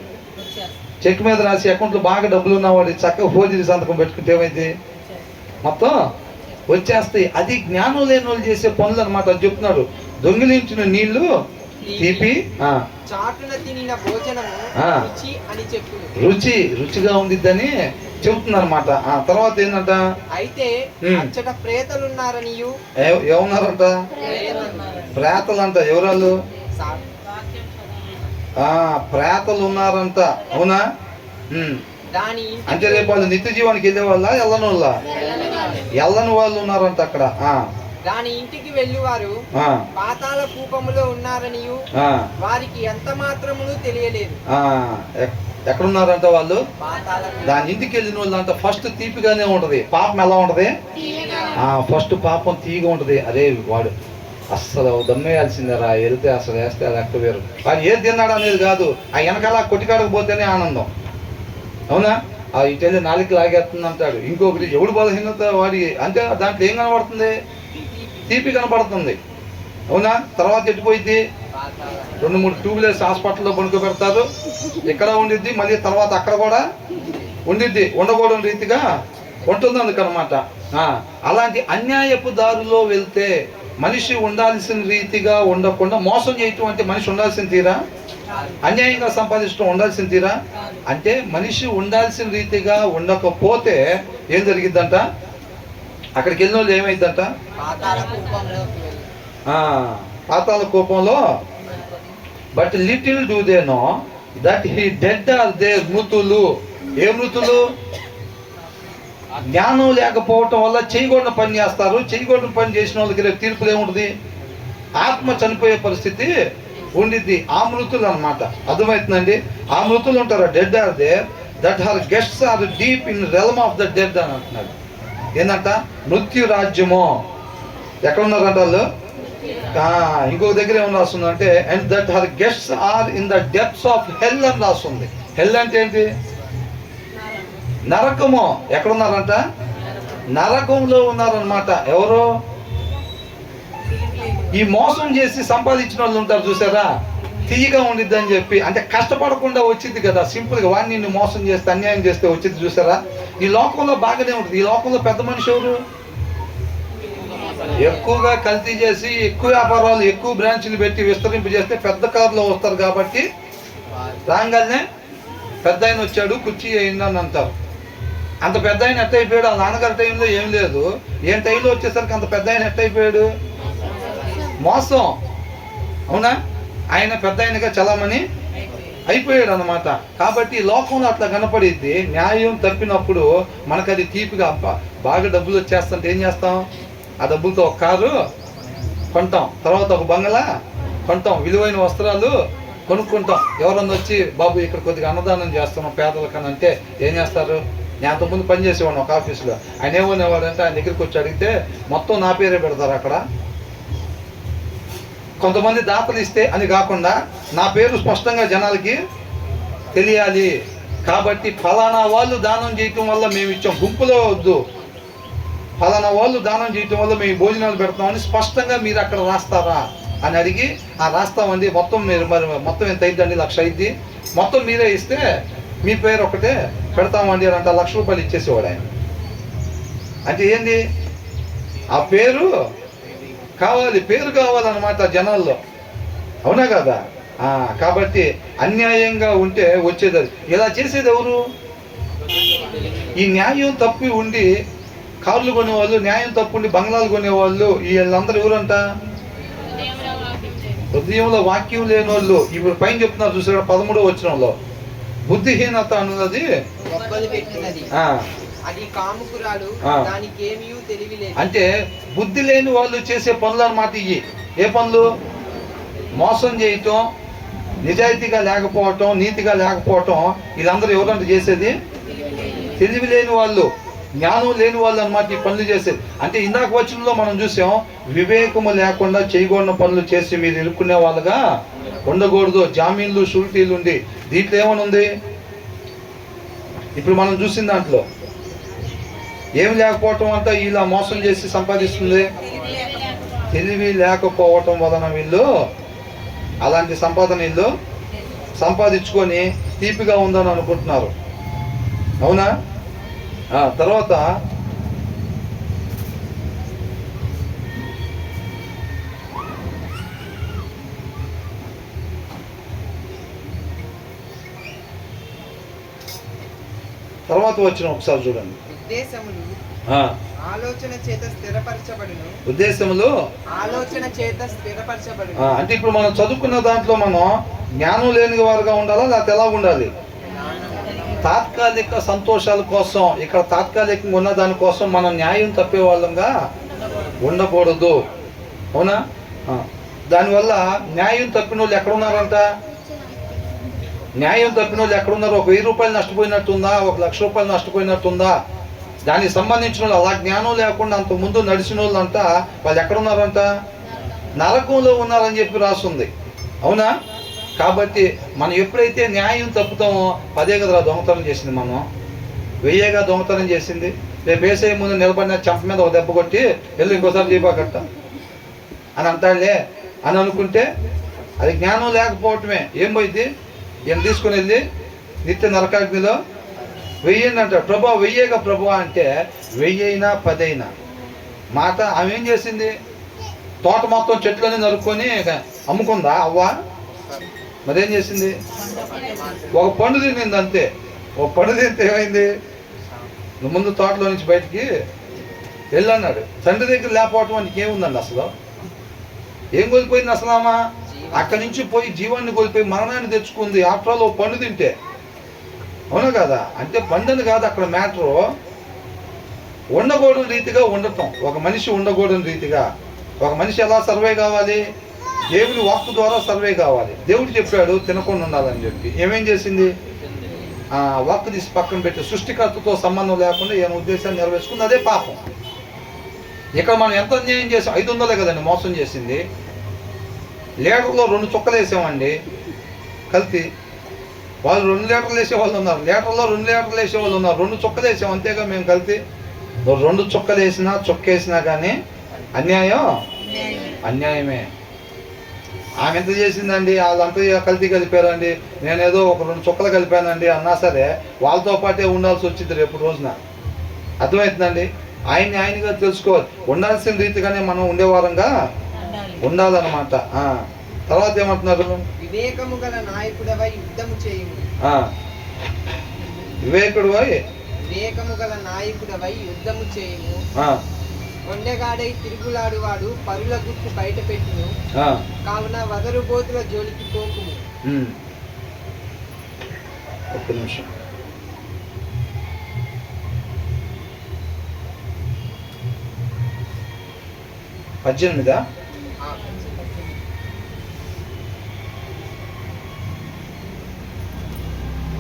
చెక్ మీద రాసి అకౌంట్లో బాగా డబ్బులు ఉన్నవాడు చక్కగా ఫోర్జరీ సంతకం పెట్టుకుంటే ఏమైంది? మొత్తం వచ్చేస్తాయి. అది జ్ఞానం లేని వాళ్ళు చేసే పనులు అనమాట. అది చెప్తున్నాడు, దొంగిలించిన నీళ్లు తీపి చాటున తినిన భోజనము రుచి అని చెప్పు. రుచిగా ఉండిద్దని చెబుతున్నారు అనమాట. తర్వాత ఏంటంట? అయితే అచ్చట ప్రేతలున్నారనియు. ఏమన్నారంట? ప్రేతలంట. ఎవరాళ్ళు? ప్రేతలు ఉన్నారంట, అవునా? అంటే రేపు వాళ్ళు నిత్య జీవానికి వెళ్ళే వాళ్ళ ఎల్లని వాళ్ళు ఉన్నారంట అక్కడ. దాని ఇంటికి వెళ్ళివారు పాతాళ కూపములో ఉన్నారనియు వారికి ఎంత మాత్రమును తెలియలేదు. ఎక్కడున్నారంట వాళ్ళు? దాని ఇంటికి వెళ్ళిన వాళ్ళు అంట. ఫస్ట్ తీపిగానే ఉంటది. పాపం ఎలా ఉంటది? ఫస్ట్ పాపం తీగా ఉంటది. అరే వాడు అస్సలు దమ్మేయాల్సిందేరా, వెళ్తే అసలు వేస్తే అది అక్క వేరు. వాడు ఏది తిన్నాడు అనేది కాదు, ఆ వెనకాల కొట్టికాడకపోతేనే ఆనందం, అవునా? ఇటు వెళ్ళి నాలుగు లాగేస్తుంది అంటాడు. ఇంకొకటి ఎవడు బలహీనత వాడి అంటే దాంట్లో ఏం కనబడుతుంది? తీపి కనబడుతుంది, అవునా? తర్వాత ఎట్టిపోయిద్ది? 2-3 ట్యూబ్లెస్ హాస్పిటల్లో పడుకోబెడతారు. ఇక్కడ ఉండిద్ది, మళ్ళీ తర్వాత అక్కడ కూడా ఉండిద్ది. ఉండకూడని రీతిగా ఉంటుంది అందుకనమాట. అలాంటి అన్యాయపు దారిలో వెళ్తే మనిషి ఉండాల్సిన రీతిగా ఉండకుండా మోసం చేయటం అంటే మనిషి ఉండాల్సిన తీరా? అన్యాయంగా సంపాదించడం ఉండాల్సిన తీరా? అంటే మనిషి ఉండాల్సిన రీతిగా ఉండకపోతే ఏం జరిగిద్దంట? అక్కడికి వెళ్ళిన వాళ్ళు ఏమైందంట? పాతాళ కూపంలో. But little do they know that he dead are there మృతులు. ఏ మృతులు? జ్ఞానం లేకపోవటం వల్ల చేయకూడని పని చేస్తారు. చేయకూడని పని చేసిన వాళ్ళకి రేపు తీర్పులు ఏముంటుంది? ఆత్మ చనిపోయే పరిస్థితి ఉండిద్ది. ఆ మృతులు అనమాట. అర్థమవుతుందండి? ఆ మృతులు ఉంటారు. Dead are there that her guests are deep in realm of the dead అని అంటున్నాడు. ఏంటంట? మృత్యు రాజ్యము. ఎక్కడ ఉన్నారంట వాళ్ళు? ఇంకొక దగ్గర ఏమని రాస్తుంది అంటే, and that her guests are in the depths of hell అని రాస్తుంది. హెల్ అంటే ఏంటి? నరకము. ఎక్కడున్నారంట? నరకంలో ఉన్నారనమాట. ఎవరు? ఈ మోసం చేసి సంపాదించిన వాళ్ళు ఉంటారు చూసారా, తీయగా ఉండిద్ది అని చెప్పి. అంటే కష్టపడకుండా వచ్చింది కదా, సింపుల్గా వాడిని నిన్ను మోసం చేస్తే అన్యాయం చేస్తే వచ్చింది చూసారా. ఈ లోకంలో బాగానే ఉంటుంది. ఈ లోకంలో పెద్ద మనిషి ఎవరు? ఎక్కువగా కల్తీ చేసి ఎక్కువ వ్యాపారాలు ఎక్కువ బ్రాంచ్లు పెట్టి విస్తరింపు చేస్తే పెద్ద కారులో వస్తారు. కాబట్టి రాగానే పెద్ద ఆయన వచ్చాడు కుర్చీ అయిందని అంటారు. అంత పెద్ద ఆయన ఎట్ట అయిపోయాడు? ఆ నాన్నగారి టైంలో ఏం లేదు, ఏం టైంలో వచ్చేసరికి అంత పెద్ద ఆయన ఎట్ట అయిపోయాడు? మోసం, అవునా? ఆయన పెద్ద ఆయనగా చలామణి అయిపోయాడు అనమాట. కాబట్టి లోకంలో అట్లా కనపడిద్ది. న్యాయం తప్పినప్పుడు మనకు అది తీపిగా బాగా డబ్బులు వచ్చేస్తుంటే ఏం చేస్తాం? ఆ డబ్బులతో ఒక కారు కొంటాం, తర్వాత ఒక బంగళా కొంటాం, విలువైన వస్త్రాలు కొనుక్కుంటాం. ఎవరన్నా వచ్చి బాబు ఇక్కడ కొద్దిగా అన్నదానం చేస్తున్నాం పేదలకని అంటే ఏం చేస్తారు? నేను అంతకుముందు పని చేసేవాడిని ఒక ఆఫీసులో. ఆయన ఏమనేవాడంటే ఆయన దగ్గరికి వచ్చి అడిగితే మొత్తం నా పేరే పెడతారు అక్కడ. కొంతమంది దాతలు ఇస్తే అని కాకుండా నా పేరు స్పష్టంగా జనాలకి తెలియాలి. కాబట్టి ఫలానా వాళ్ళు దానం చేయటం వల్ల మేము ఇచ్చాం, గుంపులో వద్దు, ఫలానా వాళ్ళు దానం చేయటం వల్ల మేము భోజనాలు పెడతామని స్పష్టంగా మీరు అక్కడ రాస్తారా అని అడిగి, రాస్తామండి, మొత్తం మీరు మరి మొత్తం ఎంత అయిద్దండి? 1,00,000 అయింది, మొత్తం మీరే ఇస్తే మీ పేరు ఒకటే పెడతామండి అని అంటే ₹1,00,000 ఇచ్చేసేవాడు ఆయన. అంటే ఏంది? ఆ పేరు కావాలి, పేరు కావాలన్నమాట జనాల్లో, అవునా కదా? కాబట్టి అన్యాయంగా ఉంటే వచ్చేది అది. ఇలా చేసేది ఎవరు? ఈ న్యాయం తప్పి ఉండి కార్లు కొనేవాళ్ళు, న్యాయం తప్పు ఉండి బంగ్లాలు కొనేవాళ్ళు, వీళ్ళందరూ ఎవరంట? హృదయంలో వాక్యం లేని వాళ్ళు. ఇప్పుడు పైన చెప్తున్నారు చూసారా 13వ వచనంలో, బుద్ధిహీనత అన్నది అంటే బుద్ధి లేని వాళ్ళు చేసే పనులు అన్నమాట. ఇవి ఏ పనులు? మోసం చేయటం, నిజాయితీగా లేకపోవటం, నీతిగా లేకపోవటం. వీళ్ళందరూ ఎవరంటే చేసేది? తెలివి లేని వాళ్ళు, జ్ఞానం లేని వాళ్ళు అన్నమాట ఈ పనులు చేసేది. అంటే ఇందాక వచనంలో మనం చూసాం, వివేకము లేకుండా చేయకూడని పనులు చేసి మీరు ఇరుక్కునే వాళ్ళగా ఉండకూడదు. జామీన్లు షూరిటీలు ఉండి, దీంట్లో ఏమని ఉంది? ఇప్పుడు మనం చూసిన దాంట్లో ఏమి లేకపోవటం అంతా ఇలా మోసం చేసి సంపాదిస్తుంది. తెలివి లేకపోవటం వలన వీళ్ళు అలాంటి సంపాదన వీళ్ళు సంపాదించుకొని తీపిగా ఉందని అనుకుంటున్నారు, అవునా? తర్వాత వచ్చిన ఒకసారి చూడండి. ఆలోచన చేత స్థిరపరచబడును. ఉద్దేశములు ఆలోచన చేత స్థిరపరచబడును. అంటే ఇప్పుడు మనం చదువుకున్న దాంట్లో మనం జ్ఞానం లేని వారుగా ఉండాలా, లేకపోతే ఎలా ఉండాలి? తాత్కాలిక సంతోషాల కోసం, ఇక్కడ తాత్కాలికంగా ఉన్న దానికోసం మనం న్యాయం తప్పే వాళ్ళంగా ఉండకూడదు, అవునా? దానివల్ల న్యాయం తప్పిన వాళ్ళు ఎక్కడున్నారంట? న్యాయం తప్పిన వాళ్ళు ఎక్కడున్నారు? ఒక ₹1000 నష్టపోయినట్టుందా? ఒక ₹1,00,000 నష్టపోయినట్టుందా? దానికి సంబంధించిన వాళ్ళు, అలా జ్ఞానం లేకుండా అంత ముందు నడిచిన వాళ్ళంతా వాళ్ళు ఎక్కడున్నారంట? నరకంలో ఉన్నారని చెప్పి రాస్తుంది, అవునా? కాబట్టి మనం ఎప్పుడైతే న్యాయం తప్పుతామో, పదే కదరా దొంగతనం చేసింది, మనం 1000గా దొంగతనం చేసింది. రేపు వేసే ముందు నిలబడిన చెంప మీద ఒక దెబ్బ కొట్టి వెళ్ళి ఇంకోసారి చేయబాకట్ట అని అంటాడులే అని అనుకుంటే అది జ్ఞానం లేకపోవటమే. ఏం పోయింది? ఈయన తీసుకుని వెళ్ళి నిత్య నరకాగ్నిలో వెయ్యండి అంటాడు. ప్రభా 1000గా ప్రభా అంటే 1000 అయినా 10 అయినా మాట. ఆమె ఏం చేసింది? తోట మొత్తం చెట్లని నరుక్కొని అమ్ముకుందా అవ్వ? మరేం చేసింది? ఒక పండు తినింది అంతే. ఒక పండు తింటే ఏమైంది? నువ్వు ముందు తోటలో నుంచి బయటికి వెళ్ళన్నాడు. తండ్రి దగ్గర లేకపోవటం అంటే ఏముందండి? అసలు ఏం కోల్పోయింది అసలు? ఆమె అక్కడి నుంచి పోయి జీవాన్ని కోల్పోయి మరణాన్ని తెచ్చుకుంది. ఆఫ్టర్ ఆల్ ఓ పండు తింటే, అవునా కదా? అంటే పండుని కాదు అక్కడ మ్యాటరు, ఉండకూడని రీతిగా ఉండటం. ఒక మనిషి ఉండకూడని రీతిగా, ఒక మనిషి ఎలా సర్వే కావాలి? దేవుని వాక్కు ద్వారా సర్వే కావాలి. దేవుడు చెప్పాడు తినకుండా ఉండాలని చెప్పి. ఏమేం చేసింది? వాక్కు తీసి పక్కన పెట్టి సృష్టికర్తతో సంబంధం లేకుండా ఏమైనా ఉద్దేశాన్ని నెరవేర్చుకుంది. అదే పాపం. ఇక్కడ మనం ఎంత అన్యాయం చేసాం? 500 కదండి మోసం చేసింది. లీటర్లో 2 చుక్కలు వేసామండి కల్తీ. వాళ్ళు 2 లీటర్లు వేసే వాళ్ళు ఉన్నారు, లీటర్లో 2 లీటర్లు వేసే వాళ్ళు ఉన్నారు. 2 చుక్కలు వేసాం అంతేగా మేము కల్తీ. 2 చుక్కలు వేసినా చొక్కేసినా కానీ అన్యాయం అన్యాయమే. ఆమె ఎంత చేసిందండి? వాళ్ళంతా కల్తీ కలిపారండి, నేనేదో ఒక 2 చుక్కలు కలిపానండి అన్నా సరే వాళ్ళతో పాటే ఉండాల్సి వచ్చింది రేపు రోజున. అర్థమవుతుందండి? ఆయనగా తెలుసుకోవాలి. ఉండాల్సిన రీతిగానే మనం ఉండేవారంగా ఉండాలన్నమాట. తర్వాత ఏమంటున్నారు? వివేకము గల నాయకుడవై యుద్ధము చేయుము. వివేకము గల నాయకుడవై యుద్ధము చేయుము. కొండగాడై తిరుగులాడువాడు పరుల గుర్తు బయట పెట్టును. కావున వదరుబోతుల జోలికి పోకుము. ఒక్క నిమిషం.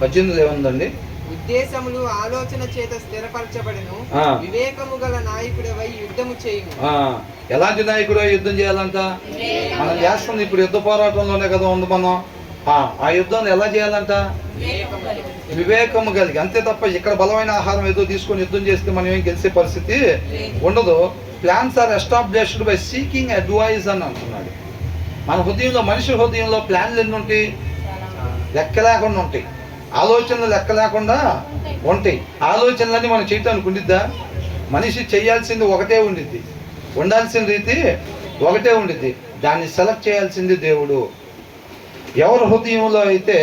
18 ఏముందండి? ఉద్దేశములు ఆలోచన చేత స్థిరపరచబడను, వివేకము గల నాయకుడవై యుద్ధము చేయుము. ఎలాంటి నాయకుడు యుద్ధం చేయాలంట? మనం చేస్తుంది ఇప్పుడు యుద్ధ పోరాటంలోనే కదా ఉంది మనం. ఆ యుద్ధం ఎలా చేయాలంట? వివేకము కలిగి, అంతే తప్ప ఇక్కడ బలమైన ఆహారం ఏదో తీసుకొని యుద్ధం చేస్తే మనం ఏం గెలిచే పరిస్థితి ఉండదు. Plans are established by seeking advise అని అంటున్నాడు. మన హృదయంలో, మనిషి హృదయంలో ప్లాన్లు ఎన్ని ఉంటాయి? లెక్క లేకుండా ఉంటాయి. ఆలోచనలు లెక్క లేకుండా ఉంటాయి. ఆలోచనలన్నీ మనం చేయటానికి ఉండిద్దా? మనిషి చేయాల్సింది ఒకటే ఉండిద్ది, ఉండాల్సిన రీతి ఒకటే ఉండిద్ది. దాన్ని సెలెక్ట్ చేయాల్సింది దేవుడు. ఎవరి హృదయంలో అయితే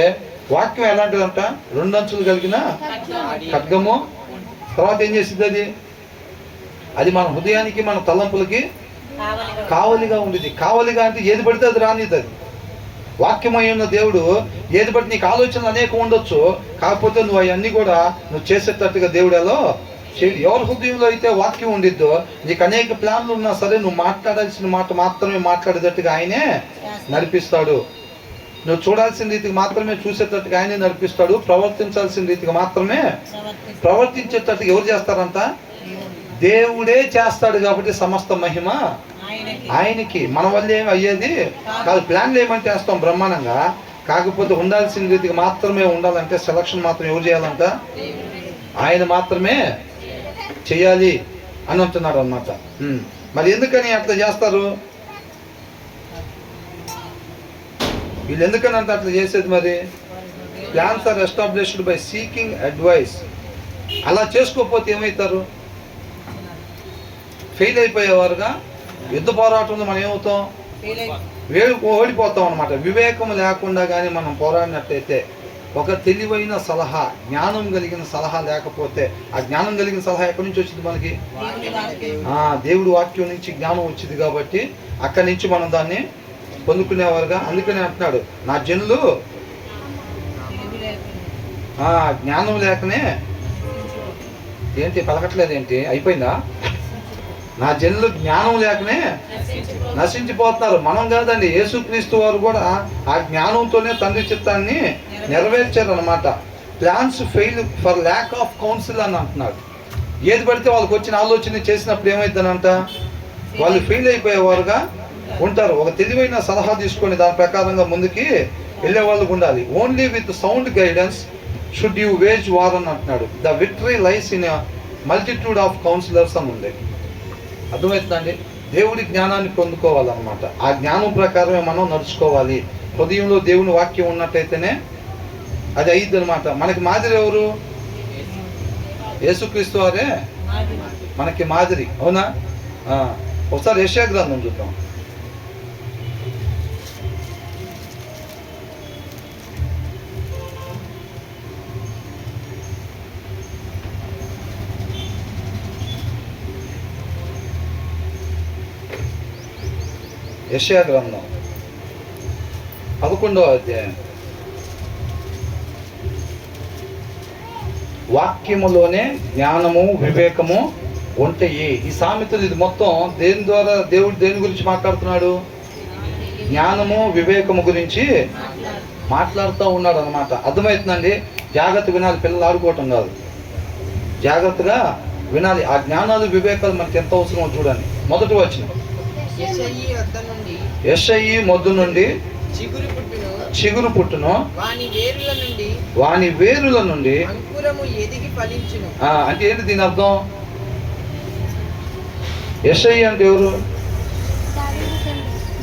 వాక్యం ఎలాంటిదంట? 2 అంచులు కలిగిన ఖడ్గము. తర్వాత ఏం చేసింది అది? అది మన హృదయానికి, మన తలంపులకి కావలిగా ఉండేది. కావలిగా అంటే ఏది పడితే అది రానిది. అది వాక్యమై ఉన్న దేవుడు ఏది బట్టి నీకు ఆలోచనలు అనేకం ఉండొచ్చు, కాకపోతే నువ్వు అవన్నీ కూడా నువ్వు చేసేటట్టుగా దేవుడలో చేయడు. ఎవరి హృదయంలో అయితే వాక్యం ఉండిద్దో, నీకు అనేక ప్లాన్లు ఉన్నా సరే నువ్వు మాట్లాడాల్సిన మాట మాత్రమే మాట్లాడేటట్టుగా ఆయనే నడిపిస్తాడు. నువ్వు చూడాల్సిన రీతికి మాత్రమే చూసేటట్టుగా ఆయనే నడిపిస్తాడు. ప్రవర్తించాల్సిన రీతికి మాత్రమే ప్రవర్తించేటట్టుగా ఎవరు చేస్తారంట? దేవుడే చేస్తాడు. కాబట్టి సమస్త మహిమ ఆయనకి. మన వల్ల ఏమి అయ్యేది కాదు. ప్లాన్లు ఏమంటే వేస్తాం బ్రహ్మాండంగా, కాకపోతే ఉండాల్సిన రీతికి మాత్రమే ఉండాలంటే సెలక్షన్ మాత్రం ఎవరు చేయాలంట? ఆయన మాత్రమే చెయ్యాలి అని అంటున్నాడు అన్నమాట. మరి ఎందుకని అట్లా చేస్తారు వీళ్ళు? ఎందుకని అంత అట్లా చేసేది? మరి plans are established by seeking advice. అలా చేసుకోకపోతే ఏమవుతారు? ఫెయిల్ అయిపోయేవారుగా. యుద్ధ పోరాటంలో మనం ఏమవుతాం? ఓడిపోతాం అనమాట. వివేకం లేకుండా కానీ మనం పోరాడినట్టయితే, ఒక తెలివైన సలహా, జ్ఞానం కలిగిన సలహా లేకపోతే, ఆ జ్ఞానం కలిగిన సలహా ఎక్కడి నుంచి వచ్చింది మనకి? దేవుడి వాక్యం నుంచి జ్ఞానం వచ్చింది. కాబట్టి అక్కడి నుంచి మనం దాన్ని పొందుకునేవారుగా. అందుకనే అంటున్నాడు, నా జనులు జ్ఞానం లేకనే ఏంటి పలకట్లేదు ఏంటి? అయిపోయిందా? నా జనులు జ్ఞానం లేకనే నశించిపోతున్నారు. మనం కాదండి, యేసుక్రీస్తు వారు కూడా ఆ జ్ఞానంతోనే తండ్రి చిత్తాన్ని నెరవేర్చారు అనమాట. Plans fail for lack of council అని అంటున్నాడు. ఏది పడితే వాళ్ళకి వచ్చిన ఆలోచన చేసినప్పుడు ఏమైందనంట? వాళ్ళు ఫెయిల్ అయిపోయేవారుగా ఉంటారు. ఒక తెలివైన సలహా తీసుకొని దాని ప్రకారంగా ముందుకి వెళ్ళే వాళ్ళకు ఉండాలి. Only with sound guidance should you wage war అని అంటున్నాడు. The victory lies in multitude of counsellors అని ఉంది. అర్థమవుతుందండి? దేవుడి జ్ఞానాన్ని పొందుకోవాలన్నమాట. ఆ జ్ఞానం ప్రకారమే మనం నడుచుకోవాలి. హృదయంలో దేవుని వాక్యం ఉన్నట్టయితేనే అది అయ్యిద్ది అనమాట. మనకి మాదిరి ఎవరు? యేసుక్రీస్తు వారే మనకి మాదిరి. అవునా? ఒకసారి యెషయా గ్రంథం చూద్దాం. యెషయా గ్రంథం 11వ అధ్యాయం. వాక్యములోనే జ్ఞానము వివేకము ఉంటాయి. ఈ సామెతలు ఇది మొత్తం దేని ద్వారా దేవుడు దేని గురించి మాట్లాడుతున్నాడు? జ్ఞానము వివేకము గురించి మాట్లాడుతూ ఉన్నాడు అనమాట. అర్థమవుతుందండి? జాగ్రత్త వినాలి, పిల్లలు ఆడుకోవటం కాదు. జాగ్రత్తగా వినాలి. ఆ జ్ఞానాలు వివేకాలు మనకి ఎంత అవసరమో చూడండి. మొదటి వచనం, యెషయి మొద్దు నుండి చిగురు పుట్టును, వాని వేరుల నుండి అంకురము ఎదిగి ఫలించును. అంటే ఏంటి దీని అర్థం? యెషయి అంటే ఎవరు?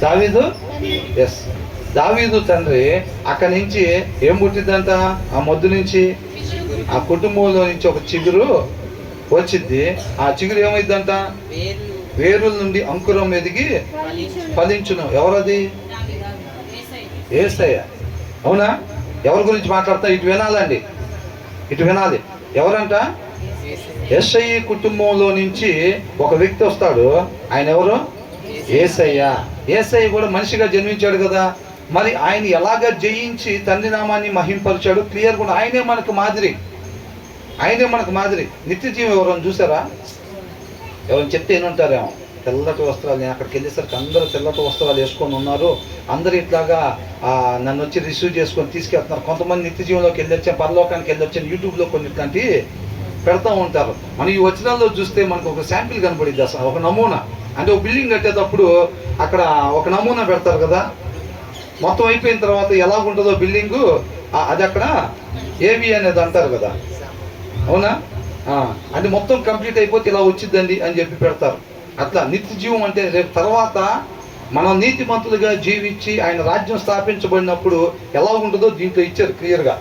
దావీదు. ఎస్, దావీదు తండ్రి. అక్కడి నుంచి ఏం పుట్టిద్దంట? ఆ మొద్దు నుంచి, ఆ కుటుంబంలో నుంచి ఒక చిగురు వచ్చిద్ది. ఆ చిగురు ఏమైందంట? వేరుల నుండి అంకురం ఎదిగి ఫలించును. ఎవరది? యేసయ్య. అవునా? ఎవరి గురించి మాట్లాడతా? ఇటు వినాలండి, ఇటు వినాలి. ఎవరంట? యేసయ్య కుటుంబంలో నుంచి ఒక వ్యక్తి వస్తాడు. ఆయన ఎవరు? యేసయ్య. యేసయ్య కూడా మనిషిగా జన్మించాడు కదా. మరి ఆయన ఎలాగ జయించి తండ్రి నామాన్ని మహింపరిచాడు? క్లియర్ కూడా. ఆయనే మనకు మాదిరి, ఆయనే మనకు మాదిరి. నిత్య జీవం ఎవరైనా చూసారా? ఎవరైనా చెప్తే ఏమంటారేమో. తెల్లటి వస్త్రాలు. నేను అక్కడికి వెళ్ళేసరికి అందరూ తెల్లటి వస్త్రాలు వేసుకొని ఉన్నారు. అందరూ ఇట్లాగా నన్ను వచ్చి రిసీవ్ చేసుకొని తీసుకెళ్తున్నారు. కొంతమంది నిత్య జీవంలోకి వెళ్ళొచ్చాను, పరలోకానికి వెళ్ళొచ్చాను, యూట్యూబ్లో కొన్ని ఇట్లాంటివి పెడతా ఉంటారు. మనం ఈ వచనాల్లో చూస్తే మనకు ఒక శాంపిల్ కనపడిద్ది, అసలు ఒక నమూనా. అంటే ఒక బిల్డింగ్ కట్టేటప్పుడు అక్కడ ఒక నమూనా పెడతారు కదా, మొత్తం అయిపోయిన తర్వాత ఎలాగుంటుందో బిల్డింగు అది అక్కడ ఏబి అనేది అంటారు కదా, అవునా? అంటే మొత్తం కంప్లీట్ అయిపోతే ఇలా వచ్చిందండి అని చెప్పి పెడతారు. అట్లా నిత్య జీవం అంటే రేపు తర్వాత మనం నీతిమంతులుగా జీవించి ఆయన రాజ్యం స్థాపించబడినప్పుడు ఎలా ఉంటుందో దీంట్లో ఇచ్చారు క్లియర్గా.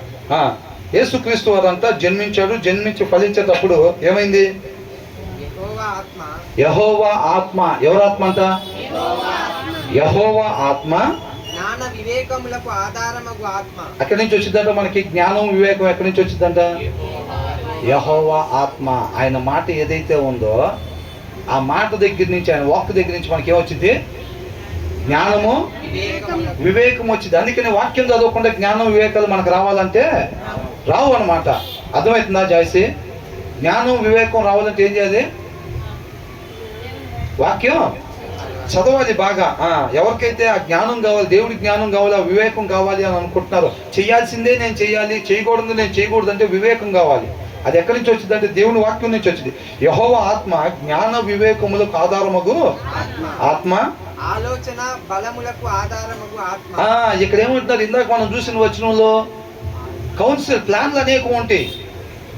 యేసుక్రీస్తు వారంతా జన్మించాడు. జన్మించి ఫలించేటప్పుడు ఏమైంది? యెహోవా ఆత్మ. ఎవరు ఆత్మ అంట? యెహోవా ఆత్మ. జ్ఞాన వివేకములకు ఆధారమగు ఆత్మ. ఎక్కడి నుంచి వచ్చిందంట మనకి జ్ఞానం వివేకం? ఎక్కడి నుంచి వచ్చిందంట? యెహోవా ఆత్మ. ఆయన మాట ఏదైతే ఉందో ఆ మాట దగ్గర నుంచి, ఆయన వాక్ దగ్గర నుంచి మనకి ఏమొచ్చింది? జ్ఞానము వివేకం వచ్చింది. అందుకని వాక్యం చదవకుండా జ్ఞానం వివేకాలు మనకు రావాలంటే రావు అన్నమాట. అర్థమవుతుందా జాయిసి? జ్ఞానం వివేకం రావాలంటే ఏం చేయాలి? వాక్యం చదవాలి బాగా. ఎవరికైతే ఆ జ్ఞానం కావాలి, దేవుడి జ్ఞానం కావాలి, ఆ వివేకం కావాలి అని అనుకుంటున్నారో, చేయాల్సిందే నేను చేయాలి, చేయకూడదు నేను చేయకూడదు అంటే వివేకం కావాలి. అది ఎక్కడి నుంచి వచ్చింది అంటే దేవుని వాక్యం నుంచి వచ్చింది. యెహోవా ఆత్మ జ్ఞాన వివేకములకు ఆధారమగు ఆత్మ. ఆలోచన బలములకు ఆధారమగు ఆత్మ. ఇక్కడ ఏమంటున్నారు? ఇందాక మనం చూసిన వచనంలో కౌన్సిల్, ప్లాన్లు అనేకం ఉంటాయి,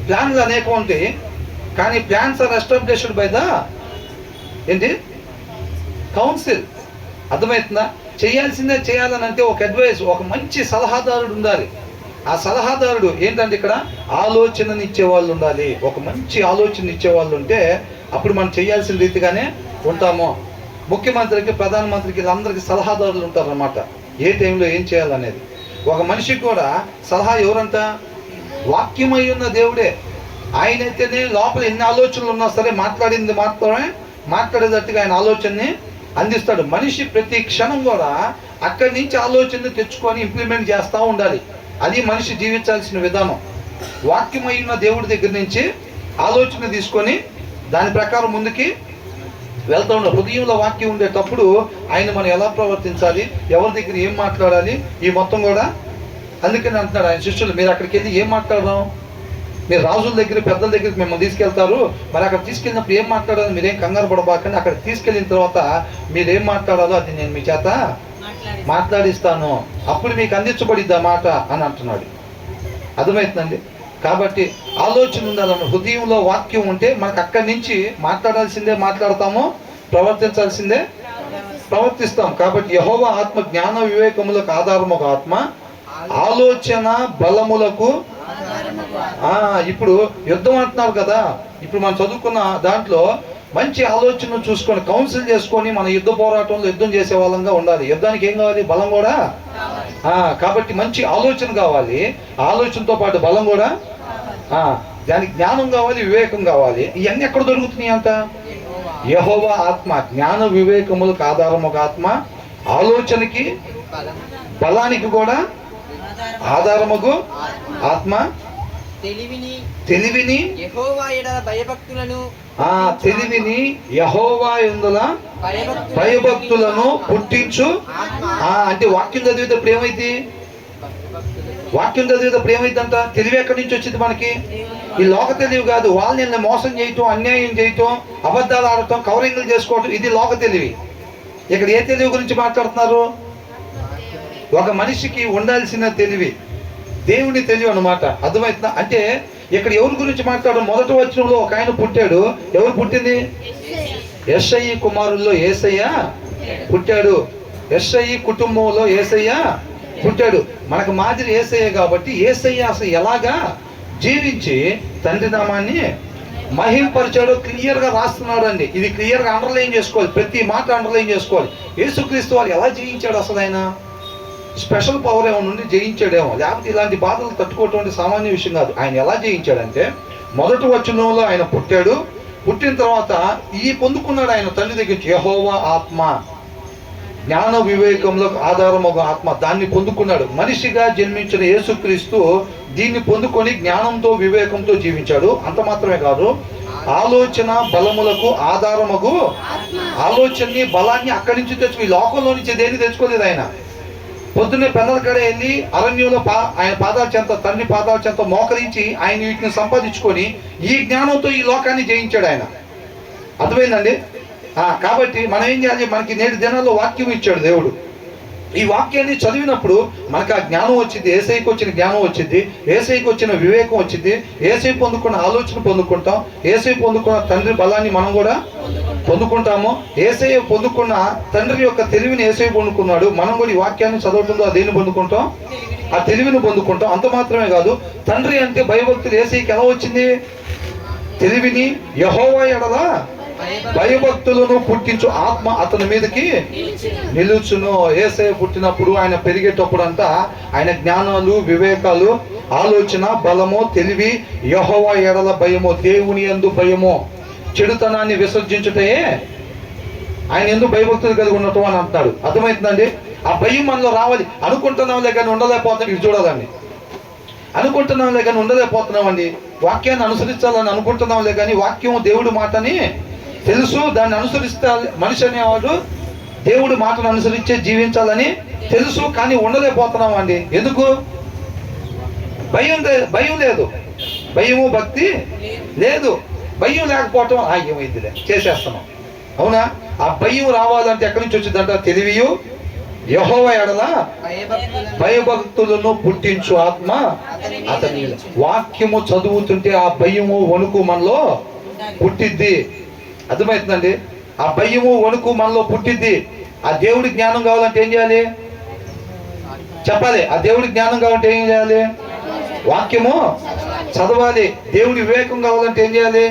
ప్లాన్లు అనేకం ఉంటాయి. కానీ plans are established by the ఏంటి? కౌన్సిల్. అర్థమవుతుందా? చేయాల్సిందే చేయాలని అంటే ఒక అడ్వైస్, ఒక మంచి సలహాదారుడు ఉండాలి. ఆ సలహాదారుడు ఏంటంటే ఇక్కడ ఆలోచనని ఇచ్చేవాళ్ళు ఉండాలి. ఒక మంచి ఆలోచన ఇచ్చేవాళ్ళు ఉంటే అప్పుడు మనం చేయాల్సిన రీతిగానే ఉంటాము. ముఖ్యమంత్రికి, ప్రధానమంత్రికి, అందరికీ సలహాదారులు ఉంటారన్నమాట, ఏ టైంలో ఏం చేయాలనేది. ఒక మనిషికి కూడా సలహా ఎవరంట? వాక్యమై ఉన్న దేవుడే. ఆయనైతేనే లోపల ఎన్ని ఆలోచనలు ఉన్నా సరే మాట్లాడింది మాత్రమే మాట్లాడేటట్టుగా ఆయన ఆలోచనని అందిస్తాడు. మనిషి ప్రతి క్షణం కూడా అక్కడి నుంచి ఆలోచనని తెచ్చుకొని ఇంప్లిమెంట్ చేస్తూ ఉండాలి. అది మనిషి జీవించాల్సిన విధానం. వాక్యమై ఉన్న దేవుడి దగ్గర నుంచి ఆలోచన తీసుకొని దాని ప్రకారం ముందుకి వెళ్తూ ఉండాలి. హృదయంలో వాక్యం ఉండేటప్పుడు ఆయన మనం ఎలా ప్రవర్తించాలి, ఎవరి దగ్గర ఏం మాట్లాడాలి, ఈ మొత్తం కూడా. అందుకని అంటున్నాడు ఆయన శిష్యులు, మీరు అక్కడికి వెళ్ళి ఏం మాట్లాడదాం? మీరు రాజుల దగ్గర, పెద్దల దగ్గరికి మిమ్మల్ని తీసుకెళ్తారు, మరి అక్కడ తీసుకెళ్ళినప్పుడు ఏం మాట్లాడాలి? మీరేం కంగారు పడబాకండి. అక్కడ తీసుకెళ్ళిన తర్వాత మీరేం మాట్లాడాలో అది నేను మీ చేత మాట్లాడిస్తాను, అప్పుడు మీకు అందించబడిద్ది ఆ మాట అని అంటున్నాడు. అర్థమవుతుందండి? కాబట్టి ఆలోచన ఉండాలన్న, హృదయంలో వాక్యం ఉంటే మనకు అక్కడి నుంచి మాట్లాడాల్సిందే మాట్లాడతాము, ప్రవర్తించాల్సిందే ప్రవర్తిస్తాం. కాబట్టి యెహోవా ఆత్మ జ్ఞాన వివేకములకు ఆధారము ఒక ఆత్మ, ఆలోచన బలములకు. ఇప్పుడు యుద్ధం అంటున్నారు కదా, ఇప్పుడు మనం చదువుకున్న దాంట్లో మంచి ఆలోచన చూసుకొని కౌన్సిల్ చేసుకొని మన యుద్ధ పోరాటంలో యుద్ధం చేసే వాళ్ళంగా ఉండాలి. యుద్ధానికి ఏం కావాలి? బలం కూడా. కాబట్టి మంచి ఆలోచన కావాలి, ఆలోచనతో పాటు బలం కూడా. దానికి జ్ఞానం కావాలి, వివేకం కావాలి. ఇవన్నీ ఎక్కడ దొరుకుతున్నాయి అంట? యెహోవా ఆత్మ జ్ఞాన వివేకములకు ఆధారం ఒక ఆత్మ, ఆలోచనకి బలానికి కూడా ఆధారముగు ఆత్మ, తెలివిని యెహోవా యందు భయభక్తులను, తెలివిని యెహోవా యందుల భయభక్తులను పుట్టించు. అంటే వాక్యం చదివేటప్పుడు ఏమైంది? వాక్యం చదివేటప్పుడు ఏమైందంట? తెలివి ఎక్కడి నుంచి వచ్చింది మనకి? ఈ లోక తెలివి కాదు. వాళ్ళు నిన్ను మోసం చేయటం, అన్యాయం చేయటం, అబద్ధాలు ఆడటం, కవరింగ్లు చేసుకోవటం, ఇది లోక తెలివి. ఇక్కడ ఏ తెలివి గురించి మాట్లాడుతున్నారు? ఒక మనిషికి ఉండాల్సిన తెలివి దేవుని తెలివి అన్నమాట. అర్థమవుతుందా? అంటే ఇక్కడ ఎవరి గురించి మాట్లాడడం? మొదటి వచనంలో ఒక ఆయన పుట్టాడు. ఎవరు పుట్టింది? యెషయి కుమారుల్లో యేసయ్య పుట్టాడు. యెషయి కుటుంబంలో యేసయ్య పుట్టాడు. మనకు మాదిరి యేసయ్య కాబట్టి యేసయ్య అసలు ఎలాగా జీవించి తండ్రి నామాన్ని మహింపరిచాడు క్లియర్గా రాస్తున్నాడు అండి. ఇది క్లియర్గా అండర్లైన్ చేసుకోవాలి, ప్రతి మాట అండర్లైన్ చేసుకోవాలి. యేసుక్రీస్తు వారు ఎలా జీవించాడు? అసలు ఆయన స్పెషల్ పవర్ ఏమో నుండి జయించాడేమో, లేకపోతే ఇలాంటి బాధలు తట్టుకోవటం సామాన్య విషయం కాదు. ఆయన ఎలా జయించాడంటే మొదటి వచనంలో ఆయన పుట్టాడు. పుట్టిన తర్వాత ఈ పొందుకున్నాడు ఆయన తండ్రి దగ్గర నుంచి యెహోవా ఆత్మ, జ్ఞాన వివేకంలో ఆధారం ఒక ఆత్మ, దాన్ని పొందుకున్నాడు. మనిషిగా జన్మించిన యేసుక్రీస్తు దీన్ని పొందుకొని జ్ఞానంతో వివేకంతో జీవించాడు. అంత మాత్రమే కాదు, ఆలోచన బలములకు ఆధారముకు ఆలోచనని బలాన్ని అక్కడి నుంచి తెచ్చుకో, ఈ లోకంలో నుంచి దేన్ని తెచ్చుకోలేదు ఆయన. పొద్దున్నే పెద్దల కడ వెళ్ళి అరణ్యంలో ఆయన పాదాల చెంత, తండ్రి పాదాల చెంత మోకరించి ఆయన వీటిని సంపాదించుకొని ఈ జ్ఞానంతో ఈ లోకాన్ని జయించాడు ఆయన. అర్థమైందండి? కాబట్టి మనం ఏం చేయాలి? మనకి నేటి దినాల్లో వాక్యం ఇచ్చాడు దేవుడు. ఈ వాక్యాన్ని చదివినప్పుడు మనకు ఆ జ్ఞానం వచ్చింది, ఏసైకి వచ్చిన జ్ఞానం వచ్చింది, ఏసైకి వచ్చిన వివేకం వచ్చింది, ఏసై పొందుకున్న ఆలోచన పొందుకుంటాం, ఏసై పొందుకున్న తండ్రి బలాన్ని మనం కూడా పొందుకుంటాము. ఏసై పొందుకున్న తండ్రి యొక్క తెలివిని ఏసై పొందుకున్నాడు, మనం కూడా ఈ వాక్యాన్ని చదవటంలో దేన్ని పొందుకుంటాం? ఆ తెలివిని పొందుకుంటాం. అంత మాత్రమే కాదు, తండ్రి అంటే భయభక్తులు ఏసైకి ఎలా వచ్చింది? తెలివిని, యెహోవా ఎడల భయభక్తులను పుట్టించు ఆత్మ అతని మీదకి నిలుచును. యేసయ్య పుట్టినప్పుడు, ఆయన పెరిగేటప్పుడు అంతా ఆయన జ్ఞానాలు, వివేకాలు, ఆలోచన, బలము, తెలివి, యెహోవా ఎడల భయము, దేవుని యందు భయము, చెడుతనాన్ని విసర్జించుటే ఆయన ఎందుకు భయభక్తులు కలిగి ఉండటం అని అంటున్నాడు. అర్థమవుతుందండి? ఆ భయం మనలో రావాలి. అనుకుంటున్నాంలే కానీ ఉండలేకపోతున్నాం. ఇది చూడాలండి. అనుకుంటున్నాంలే కానీ ఉండలేకపోతున్నామండి. వాక్యాన్ని అనుసరించాలని అనుకుంటున్నాంలే కానీ వాక్యం దేవుడి మాటని తెలుసు, దాన్ని అనుసరిస్తా మనిషి అనేవాడు దేవుడి మాటను అనుసరించే జీవించాలని తెలుసు, కానీ ఉండలేకపోతున్నాం అండి. ఎందుకు? భయం లేదు, భయము భక్తి లేదు. భయం లేకపోవటం ఏమైందిలే చేసేస్తున్నాం. అవునా? ఆ భయం రావాలంటే ఎక్కడి నుంచి వచ్చిందంట? తెలివియు యెహోవా ఎడల భయభక్తులను పుట్టించు ఆత్మ అతని. వాక్యము చదువుతుంటే ఆ భయము వణుకు మనలో పుట్టిద్ది. అర్థమవుతుందండి? ఆ భయము వణుకు మనలో పుట్టిద్ది. ఆ దేవుడి జ్ఞానం కావాలంటే ఏం చేయాలి? చెప్పాలి. ఆ దేవుడి జ్ఞానం కావాలంటే ఏం చేయాలి? వాక్యము చదవాలి. దేవుడి వివేకం కావాలంటే ఏం చేయాలి?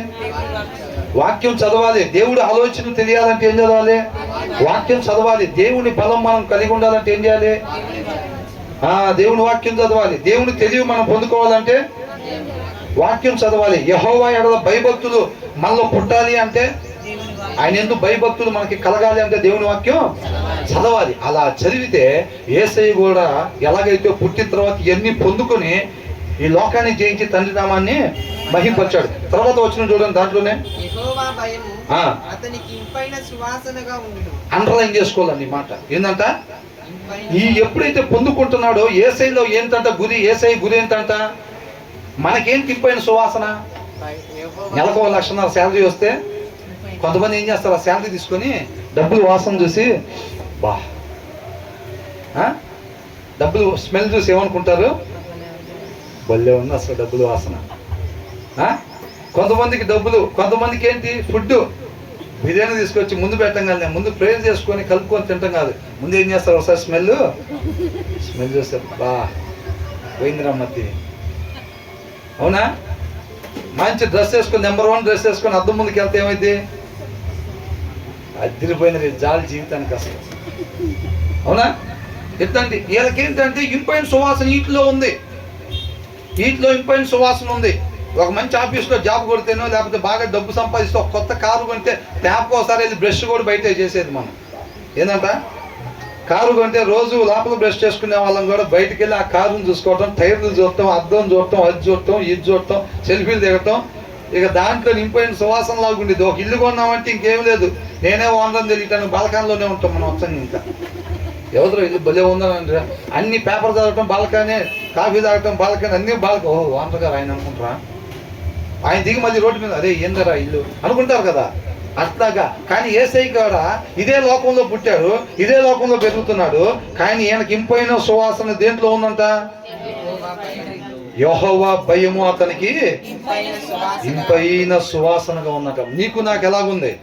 వాక్యం చదవాలి. దేవుడి ఆలోచన తెలియాలంటే ఏం చదవాలి? వాక్యం చదవాలి. దేవుని బలం మనం కలిగి ఉండాలంటే ఏం చేయాలి? దేవుని వాక్యం చదవాలి. దేవుని తెలివి మనం పొందుకోవాలంటే వాక్యం చదవాలి. యెహోవా ఎడల భయభక్తులు మనలో పుట్టాలి అంటే, ఆయన ఎందుకు భయభక్తులు మనకి కలగాలి అంటే దేవుని వాక్యం చదవాలి. అలా చదివితే యేసయ్య కూడా ఎలాగైతే పుట్టిన తర్వాత ఇవన్నీ పొందుకొని ఈ లోకాన్ని జయించి తండ్రి నామాన్ని మహింపరిచాడు. తర్వాత వచ్చిన చూడండి, దాంట్లోనే అండర్లైన్ చేసుకోవాలండి ఈ మాట. ఏంటంట? ఈ ఎప్పుడైతే పొందుకుంటున్నాడో యేసయ్యలో ఏంటంట గురి, యేసయ్య గురి ఏంటంట? మనకేం తింపైన సువాసన? నెలకు 1 లక్షన్నర శాలరీ వస్తే కొంతమంది ఏం చేస్తారు? ఆ శాలరీ తీసుకొని డబ్బులు వాసన చూసి డబ్బులు స్మెల్ చూసి ఏమనుకుంటారు? భలే ఉంది అసలు డబ్బులు వాసన. కొంతమందికి డబ్బులు, కొంతమందికి ఏంటి? ఫుడ్. బిర్యానీ తీసుకొచ్చి ముందు పెట్టం కాదు, ముందు ప్రేర్ చేసుకొని కలుపుకొని తింటాం కాదు, ముందు ఏం చేస్తారు? ఒకసారి స్మెల్ చూస్తారు, పోయిందిరమ్మతి. అవునా? మంచి డ్రెస్ వేసుకొని, నెంబర్ 1 డ్రెస్ వేసుకొని అద్దం ముందుకు వెళ్తే ఏమైంది? అదిరిపోయినది జాలి జీవితానికి అసలు. అవునా? ఎత్తండి. వీళ్ళకేంటంటే ఇంపైన సువాసన వీటిలో ఉంది, వీటిలో ఇంపైన సువాసన ఉంది. ఒక మంచి ఆఫీస్లో జాబ్ కొడితేనో, లేకపోతే బాగా డబ్బు సంపాదిస్తే ఒక కొత్త కారు కొంటే ట్యాప్కోసారి వెళ్ళి బ్రష్ కూడా బయట చేసేది మనం. ఏంటంట? కారు కొంటే రోజు లోపల బ్రష్ చేసుకునే వాళ్ళం కూడా బయటికి వెళ్ళి ఆ కారుని చూసుకోవటం, టైర్లు చూడటం, అద్దం చూడటం, అది చూడటం, ఇది చూడటం, సెల్ఫీలు దిగటం. ఇక దాంట్లో నింపైన సువాసన లాగుండేది. ఒక ఇల్లు కొన్నామంటే ఇంకేం లేదు, నేనే ఓనరని తెలియటాను బాల్కాన్లోనే ఉంటాం మనం. వచ్చాను ఇంకా ఎవరో ఇల్లు భలే ఉందని అన్ని పేపర్ చదవటం బాల్కానే, కాఫీ తాగటం బాల్కానే, అన్ని బాల్క. ఓనర్ గారు ఆయన అనుకుంటారా? ఆయన దిగి మళ్ళీ రోడ్డు మీద అదే ఏందరా ఇల్లు అనుకుంటారు కదా. అట్లాగా. కానీ యేసయ్య కూడా ఇదే లోకంలో పుట్టాడు, ఇదే లోకంలో పెరుగుతున్నాడు. కానీ ఈయనకి ఇంపైన సువాసన దేంట్లో ఉందంట? యెహోవా భయము అతనికి ఇంపైన సువాసనగా ఉందంట. నీకు నాకు ఎలాగుంది?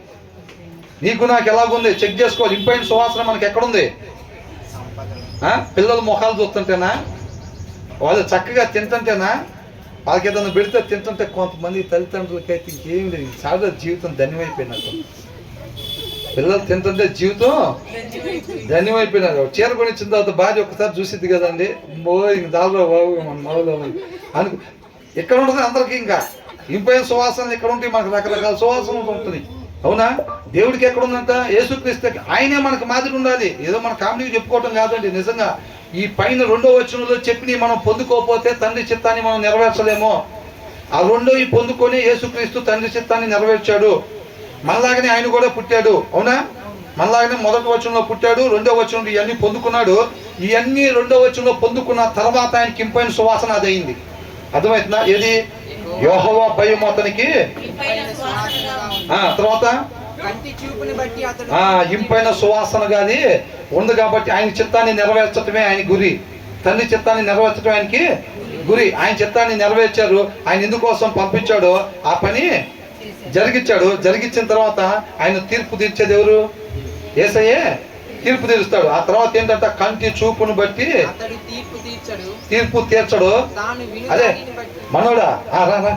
నీకు నాకు ఎలాగుంది? చెక్ చేసుకోవాలి. ఇంపైన సువాసన మనకి ఎక్కడుంది? పిల్లల ముఖాలు చూస్తుంటేనా? వాళ్ళు చక్కగా తింటుంటేనా? వాళ్ళకి ఏదైనా పెడితే తింటుంటే కొంతమంది తల్లిదండ్రులకైతే ఇంకేం లేదు, చాలా జీవితం ధన్యమైపోయినట్టు. పిల్లలు తింటుంటే జీవితం ధన్యమైపోయినారు. చీర కొనిచ్చిన తర్వాత భార్య ఒక్కసారి చూసిద్ది కదండి, ఇంక దాలో బాబు మన మావులో అనుకు. ఎక్కడ ఉంటుంది అందరికి ఇంకా ఇంపైన సువాసనలు ఎక్కడ ఉంటాయి? మనకు రకరకాల సువాసనలు ఉంటుంది. అవునా? దేవుడికి ఎక్కడ ఉందంట? యేసుక్రీస్తు ఆయనే మనకు మాదిరి ఉండాలి. ఏదో మన కామెడీకి చెప్పుకోవటం కాదండి, నిజంగా. ఈ పైన 2వ వచనంలో చెప్పి మనం పొందుకోకపోతే తండ్రి చిత్తాన్ని మనం నెరవేర్చలేము. ఆ రెండోవి పొందుకొని యేసుక్రీస్తు తండ్రి చిత్తాన్ని నెరవేర్చాడు. మనలాగనే ఆయన కూడా పుట్టాడు, అవునా? మనలాగనే మొదటి వచనంలో పుట్టాడు, రెండో వచనంలో ఇవన్నీ పొందుకున్నాడు. ఇవన్నీ రెండో వచనంలో పొందుకున్న తర్వాత ఆయనకి ఇంపైన సువాసన అది అయింది. అర్థమవుతుందా? ఏది? యెహోవా భయం అతనికి. తర్వాత కంటి చూపుని బట్టి అతడు ఇంపైన సువాసనగా అది ఉంది. కాబట్టి ఆయన చిత్తాన్ని నెరవేర్చడమే ఆయన గురి. తండ్రి చిత్తాన్ని నెరవేర్చడం ఆయనకి గురి. ఆయన చిత్తాన్ని నెరవేర్చారు. ఆయన ఎందుకోసం పంపించాడో ఆ పని జరిగించాడు. జరిగించిన తర్వాత ఆయన తీర్పు తీర్చేది ఎవరు? యేసయ్యే తీర్పు తీరుస్తాడు. ఆ తర్వాత ఏంటంటే కంటి చూపును బట్టి అతడు తీర్పు తీర్చడు. అదే మనోడా రా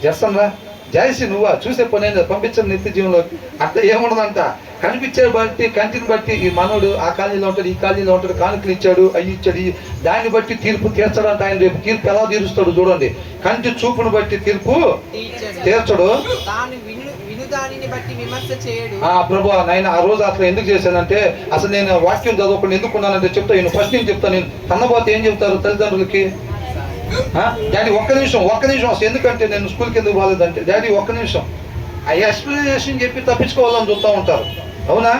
చేస్తాను రా జయసి నువ్వా చూసే పని పంపించండి నిత్య జీవంలోకి. అట్లా ఏముండదంట, కనిపించే బట్టి కంటిని బట్టి ఈ మనోడు ఆ కాలనీలో ఉంటాడు, ఈ కాలనీలో ఉంటాడు, కానుకలు ఇచ్చాడు, అవి ఇచ్చాడు, దాన్ని బట్టి తీర్పు తీర్చడంట. ఆయన రేపు తీర్పు ఎలా తీరుస్తాడు చూడండి. కంటి చూపును బట్టి తీర్పు తీర్చడు. ప్రభు నాయన ఆ రోజు అట్లా ఎందుకు చేశానంటే, అసలు నేను వాక్యం చదవకుండా ఎందుకున్నానంటే చెప్తా. నేను ఫస్ట్ నేను చెప్తాను. నేను కన్నబోతే ఏం చెప్తారు తల్లిదండ్రులకి? డాడీ ఒక్క నిమిషం అసలు ఎందుకంటే నేను స్కూల్కి ఎందుకు పోలేదంటే, డాడీ ఒక్క నిమిషం ఆ ఎక్స్ప్లెనేషన్ చెప్పి తప్పించుకోవాలని చూస్తూ ఉంటారు, అవునా?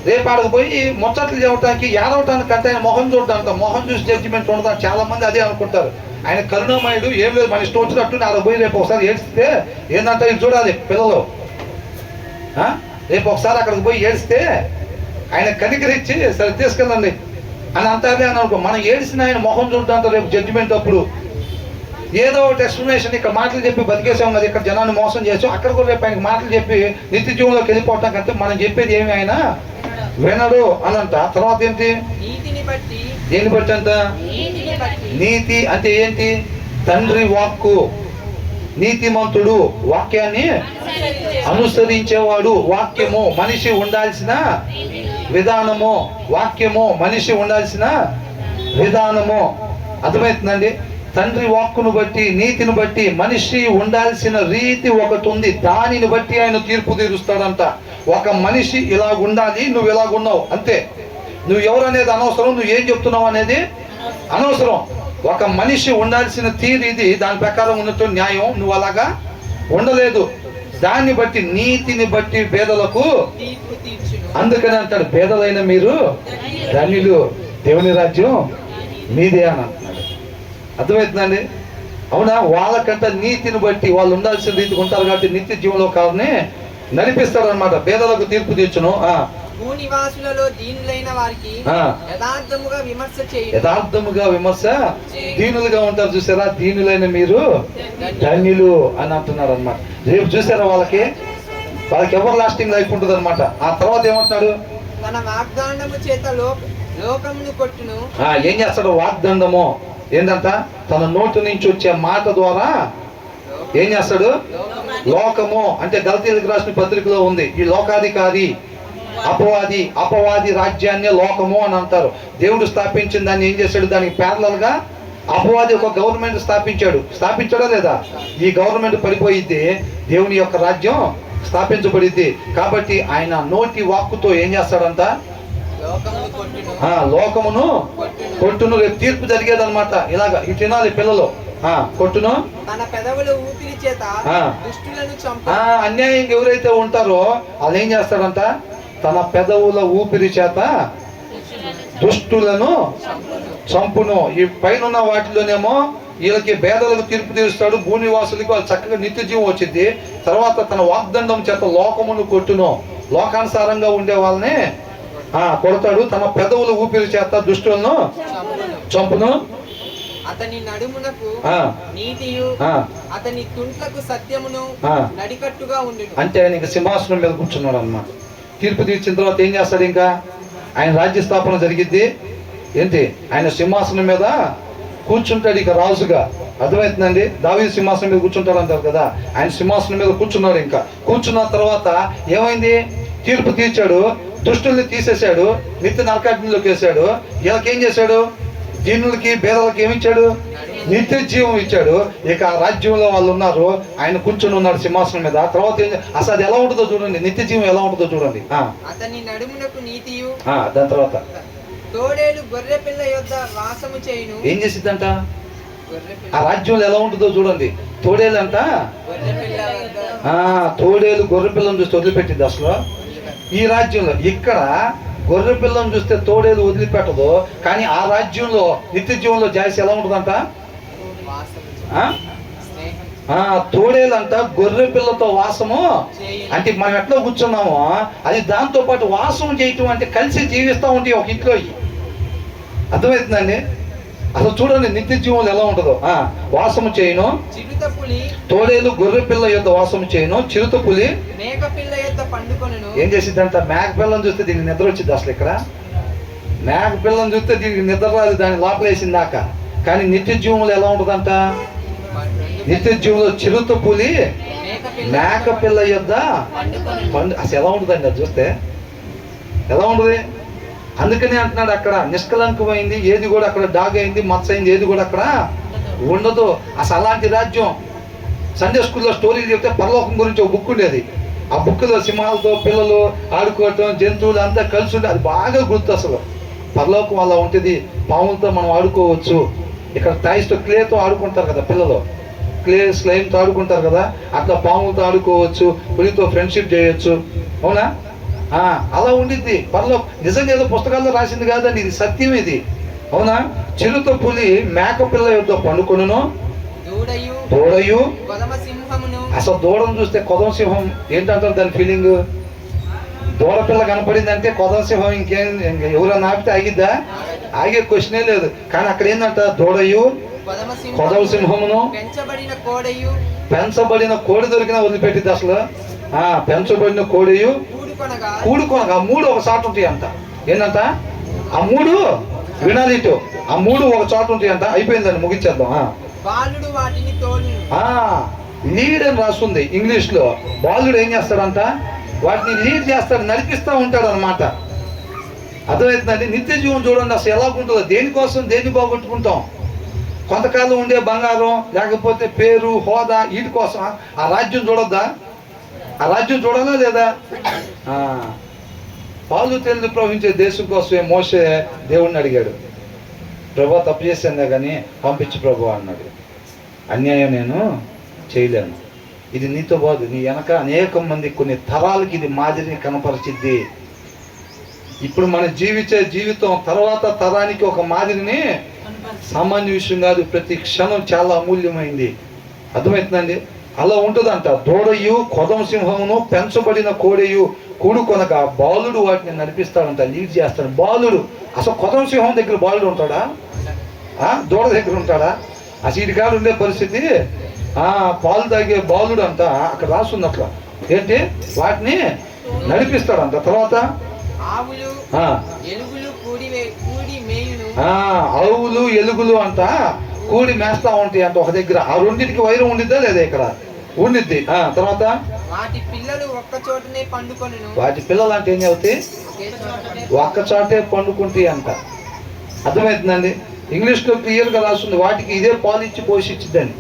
రేపు ఆడకు పోయి ముచ్చట్లు చెప్పడానికి ఏడవటానికి అంటే ఆయన మొహం చూడడానికి, మొహం చూసి జడ్జిమెంట్ ఉండడానికి చాలా మంది అదే అనుకుంటారు. ఆయన కరుణామయుడు, ఏం లేదు మన ఇష్టం వచ్చినట్టు ఆడ పోయి రేపు ఒకసారి ఏడిస్తే ఏంటంటే ఇది చూడాలి పిల్లలు. రేపు ఒకసారి అక్కడికి పోయి ఏడిస్తే ఆయన కనికరించి సరే తీసుకెళ్ళండి అని అంటారే అని అనుకో. మనం ఏడిసిన ఆయన మొహం చూడడానికి రేపు జడ్జిమెంట్ అప్పుడు ఏదో ఒకటి ఎక్స్ప్లెనేషన్ ఇక్కడ మాటలు చెప్పి బతికేసాం కదా, ఇక్కడ జనాన్ని మోసం చేసాం, అక్కడ కూడా రేపు ఆయనకి మాటలు చెప్పి నిత్య జీవంలోకి వెళ్ళిపోవటం కంటే మనం చెప్పేది ఏమి ఆయన వినడు అనంట. తర్వాత ఏంటి? దేన్ని బట్టి అంట? నీతి అంటే ఏంటి? తండ్రి వాక్కు. నీతిమంతుడు వాక్యాన్ని అనుసరించేవాడు. వాక్యము మనిషి ఉండాల్సిన విధానము, వాక్యము మనిషి ఉండాల్సిన విధానము. అర్థమవుతుందండి? తండ్రి వాక్కును బట్టి, నీతిని బట్టి మనిషి ఉండాల్సిన రీతి ఒకటి ఉంది. దానిని బట్టి ఆయన తీర్పు తీరుస్తాడంట. ఒక మనిషి ఇలా ఉండాలి, నువ్వు ఇలాగున్నావు అంతే. నువ్వు ఎవరనేది అనవసరం, నువ్వు ఏం చెప్తున్నావు అనేది అనవసరం. ఒక మనిషి ఉండాల్సిన తీరు ఇది, దాని ప్రకారం ఉన్నట్టు న్యాయం. నువ్వు అలాగా ఉండలేదు. దాన్ని బట్టి, నీతిని బట్టి పేదలకు. అందుకని అంటాడు, పేదలైన మీరు ధన్యులు, దేవుని రాజ్యం మీదే అని అంటున్నాడు. అర్థమవుతుందండి? అవునా? వాళ్ళకంట నీతిని బట్టి వాళ్ళు ఉండాల్సిన రీతికి ఉంటారు కాబట్టి నిత్య జీవంలో కావాలని నడిపిస్తాడు అనమాట. పేదలకు తీర్పు తీర్చును. భూనివాసులలో దీనులైన వారికి యథార్థముగా విమర్శ దీనులుగా ఉంటారు. చూసారా? దీనులైన మీరు ధన్యులు అని అంటున్నారు అనమాట. రేపు చూసారా వాళ్ళకి ఎవర్ లాస్టింగ్ లైఫ్ ఉంటుంది అనమాట. ఆ తర్వాత ఏమంటున్నాడు? తన వాగ్దానము చేత లోకమును కొట్టును. ఏం చేస్తాడు? వాగ్దండము ఏంటంట? తన నోటి నుంచి వచ్చే మాట ద్వారా ఏం చేస్తాడు? లోకము అంటే గలతీయులకు రాసిన పత్రికలో ఉంది, ఈ లోకాధికారి అపవాది రాజ్యాన్ని లోకము అని అంటారు. దేవుడు స్థాపించిన దాన్ని ఏం చేశాడు? దానికి ప్యారలల్ గా అపవాది ఒక గవర్నమెంట్ స్థాపించాడా లేదా? ఈ గవర్నమెంట్ పడిపోయిద్ది, దేవుని యొక్క రాజ్యం స్థాపించబడిద్ది. కాబట్టి ఆయన నోటి వాక్కుతో ఏం చేస్తాడంట? లోకమును కొట్టును. రేపు తీర్పు జరిగేది అనమాట. ఇలాగా ఇటు వినాలి పిల్లలు. కొట్టును. తన పెదవుల ఊపిరి చేత దుష్టులను అన్యాయంగా ఎవరైతే ఉంటారో వాళ్ళు ఏం చేస్తాడంట? తన పెదవుల ఊపిరి చేత దుష్టులను చంపును. ఈ పైన వాటిలోనేమో వీళ్ళకి పేదలకు తీర్పు తీరుస్తాడు, భూనివాసులకి వాళ్ళు చక్కగా నిత్య జీవం వచ్చింది. తర్వాత తన వాగ్దండం చేత లోకమును కొట్టును. లోకానుసారంగా ఉండే వాళ్ళని కొడతాడు. తన పెదవుల ఊపిరి చేత దుష్టులను చంపును. అతని నడుమునకు నీతియు అతని తుంట్లకు సత్యమును నడికట్టుగా ఉండును. అంటే ఆయన ఇంకా సింహాసనం మీద కూర్చున్నాడు అన్నమాట. తీర్పు తీర్చిన తర్వాత ఏం చేస్తాడు? ఇంకా ఆయన రాజ్య స్థాపన జరిగిద్ది. ఏంటి? ఆయన సింహాసనం మీద కూర్చుంటాడు ఇక రాజుగా. అర్థమవుతుందండి? దావీదు సింహాసనం మీద కూర్చుంటాడు అంటారు కదా, ఆయన సింహాసనం మీద కూర్చున్నాడు. ఇంకా కూర్చున్న తర్వాత ఏమైంది? తీర్పు తీర్చాడు, దుష్టుల్ని తీసేశాడు, నిత్య నరకాగ్నిలోకి వేశాడు. వీళ్ళకేం చేశాడు? దీనులకి పేదలకి ఏమిచ్చాడు? నిత్య జీవం ఇచ్చాడు. ఇక ఆ రాజ్యంలో వాళ్ళు ఉన్నారు, ఆయన కూర్చొని ఉన్నాడు సింహాసనం మీద. తర్వాత అసలు అది ఎలా ఉంటుందో చూడండి, నిత్య జీవం ఎలా ఉంటుందో చూడండి. అతని నడుమునకు నీతియు దాని తర్వాత తోడేలు గొర్రె పిల్ల యొద్ద వాసము చేయును. ఏం చేసిద్దంట? ఆ రాజ్యంలో ఎలా ఉంటుందో చూడండి. తోడేలు అంట, తోడేలు గొర్రె పిల్లని చూస్తే వదిలిపెట్టింది అసలు. ఈ రాజ్యంలో ఇక్కడ గొర్రె పిల్లని చూస్తే తోడేలు వదిలిపెట్టదు, కానీ ఆ రాజ్యంలో నిత్య జీవంలో జాయిస్ ఎలా ఉంటుందంట? తోడేలు అంట గొర్రె పిల్లతో వాసము, అంటే మనం ఎట్లా కూర్చున్నామో అది దాంతో పాటు వాసం చేయటం, అంటే కలిసి జీవిస్తూ ఉంటాయి ఒక ఇంట్లో. అర్థమవుతుందండి? అసలు చూడండి నిత్య జీవంలో ఎలా ఉంటుందో. వాసము చేయను, తోడేలు గొర్రె పిల్ల యొక్క వాసము చేయను, చిరుత పులి మేక పిల్ల యొక్క పండుకొనును. ఏం చేసిద్దంట? మేక పిల్లని చూస్తే దీనికి నిద్ర వచ్చింది. అసలు ఇక్కడ మేక పిల్లని చూస్తే దీనికి నిద్ర రాదు, దాన్ని లోపలేసిందాక. కానీ నిత్య జీవంలో ఎలా ఉంటుందంట? నిత్య జీవంలో చిరుత పులి మేక పిల్ల యొద్ద పండు. అసలు ఎలా ఉంటుందండి అది చూస్తే? ఎలా ఉంటుంది? అందుకనే అంటున్నాడు అక్కడ నిష్కలంకమైంది ఏది కూడా అక్కడ డాగ్ అయింది, మత్స్య అయింది ఏది కూడా అక్కడ ఉండదు. అసలు అలాంటి రాజ్యం. సండే స్కూల్లో స్టోరీలు చెప్తే పరలోకం గురించి ఒక బుక్ ఉండేది. ఆ బుక్లో సింహాలతో పిల్లలు ఆడుకోవటం, జంతువులు అంతా కలిసి ఉంటే అది బాగా గుర్తు. అసలు పరలోకం అలా ఉంటుంది. పాములతో మనం ఆడుకోవచ్చు. ఇక్కడ టాయ్స్తో క్లేతో ఆడుకుంటారు కదా పిల్లలు, క్లే స్లైమ్తో ఆడుకుంటారు కదా, అట్లా పాములతో ఆడుకోవచ్చు, పులితో ఫ్రెండ్షిప్ చేయొచ్చు. అవునా? అలా ఉండిద్ది పరలోకం. నిజంగా ఏదో పుస్తకాల్లో రాసింది కాదండి, ఇది సత్యం ఇది. అవునా? చిరుత పులి మేక పిల్ల యొక్క పండుకొనును, దూడయు. అసలు దూడను చూస్తే కొదమ సింహం ఏంటంటారు దాని ఫీలింగ్? దూడ పిల్ల కనపడిందంటే కొదమ సింహం ఇంకేం ఎవరైనా ఆపితే ఆగిద్దా? ఆగే క్వశ్చనే లేదు. కానీ అక్కడ ఏంటంట? దూడయు కొదమ సింహమును, పెంచబడిన కోడి దొరికినా వదిలిపెట్టిద్ది అసలు. పెంచబడిన కోడియు కూడుకొనగా. మూడు ఒక చోట ఉంటాయి అంట. ఏంటంట? ఆ మూడు వినాలి ఇటు. ఆ మూడు ఒక చోట ఉంటాయి అంట. అయిపోయిందండి, ముగించేద్దాం. లీడ్ అని రాస్తుంది ఇంగ్లీష్ లో. బాలుడు ఏం చేస్తాడంట? వాటిని లీడ్ చేస్తాడు, నడిపిస్తూ ఉంటాడు అనమాట. అర్థమవుతుందండి? నిత్య జీవం చూడండి అసలు ఎలా ఉంటుందో. దేనికోసం దేన్ని పోగొట్టుకుంటాం? కొంతకాలం ఉండే బంగారం, లేకపోతే పేరు, హోదా, వీటి కోసం ఆ రాజ్యం చూడొద్దా? ఆ రాజ్యం చూడాలా లేదా? పాలు తేనెలు ప్రవహించే దేశం కోసమే మోషే దేవుణ్ణి అడిగాడు. ప్రభా తప్పు చేశాను కానీ పంపించు ప్రభు అన్నాడు. అన్యాయం నేను చేయలేను. ఇది నీతో బాదు, నీ వెనక అనేక మంది కొన్ని తరాలకి ఇది మాదిరిని కనపరిచిద్ది. ఇప్పుడు మనం జీవించే జీవితం తర్వాత తరానికి ఒక మాదిరిని సామాన్య విషయం కాదు. ప్రతి క్షణం చాలా అమూల్యమైంది. అర్థమవుతుందండి? అలా ఉంటుందంట. దూడయు కొదమ సింహమును పెంచబడిన కోడెయు కూడుకొనగా బాలుడు వాటిని నడిపిస్తాడంట, లీడ్ చేస్తాడు. బాలుడు అసలు కొదమ సింహం దగ్గర బాలుడు ఉంటాడా? దూడ దగ్గర ఉంటాడా? అసలు ఇటు కాదు ఉండే పరిస్థితి. పాలు తాగే బాలుడు అంట అక్కడ రాస్తుంది. అట్లా ఏంటి? వాటిని నడిపిస్తాడంట. తర్వాత ఆవులు ఎలుగులు అంట కూడి మేస్తా ఉంటాయి అంట ఒక దగ్గర. ఆ రెండింటికి వైరం ఉండిద్దా లేదా? ఇక్కడ ఉండిద్ది. తర్వాత వాటి పిల్లలు ఒక్క చోటనే పండుకొనును. వాటి పిల్లలు అంటే ఏం అవుతాయి? ఒక్క చోటే పండుకుంటాయి అంట. అర్థమవుతుందండి? ఇంగ్లీష్లో క్లియర్గా రాస్తుంది. వాటికి ఇదే పాలు ఇచ్చి పోషించిద్దని.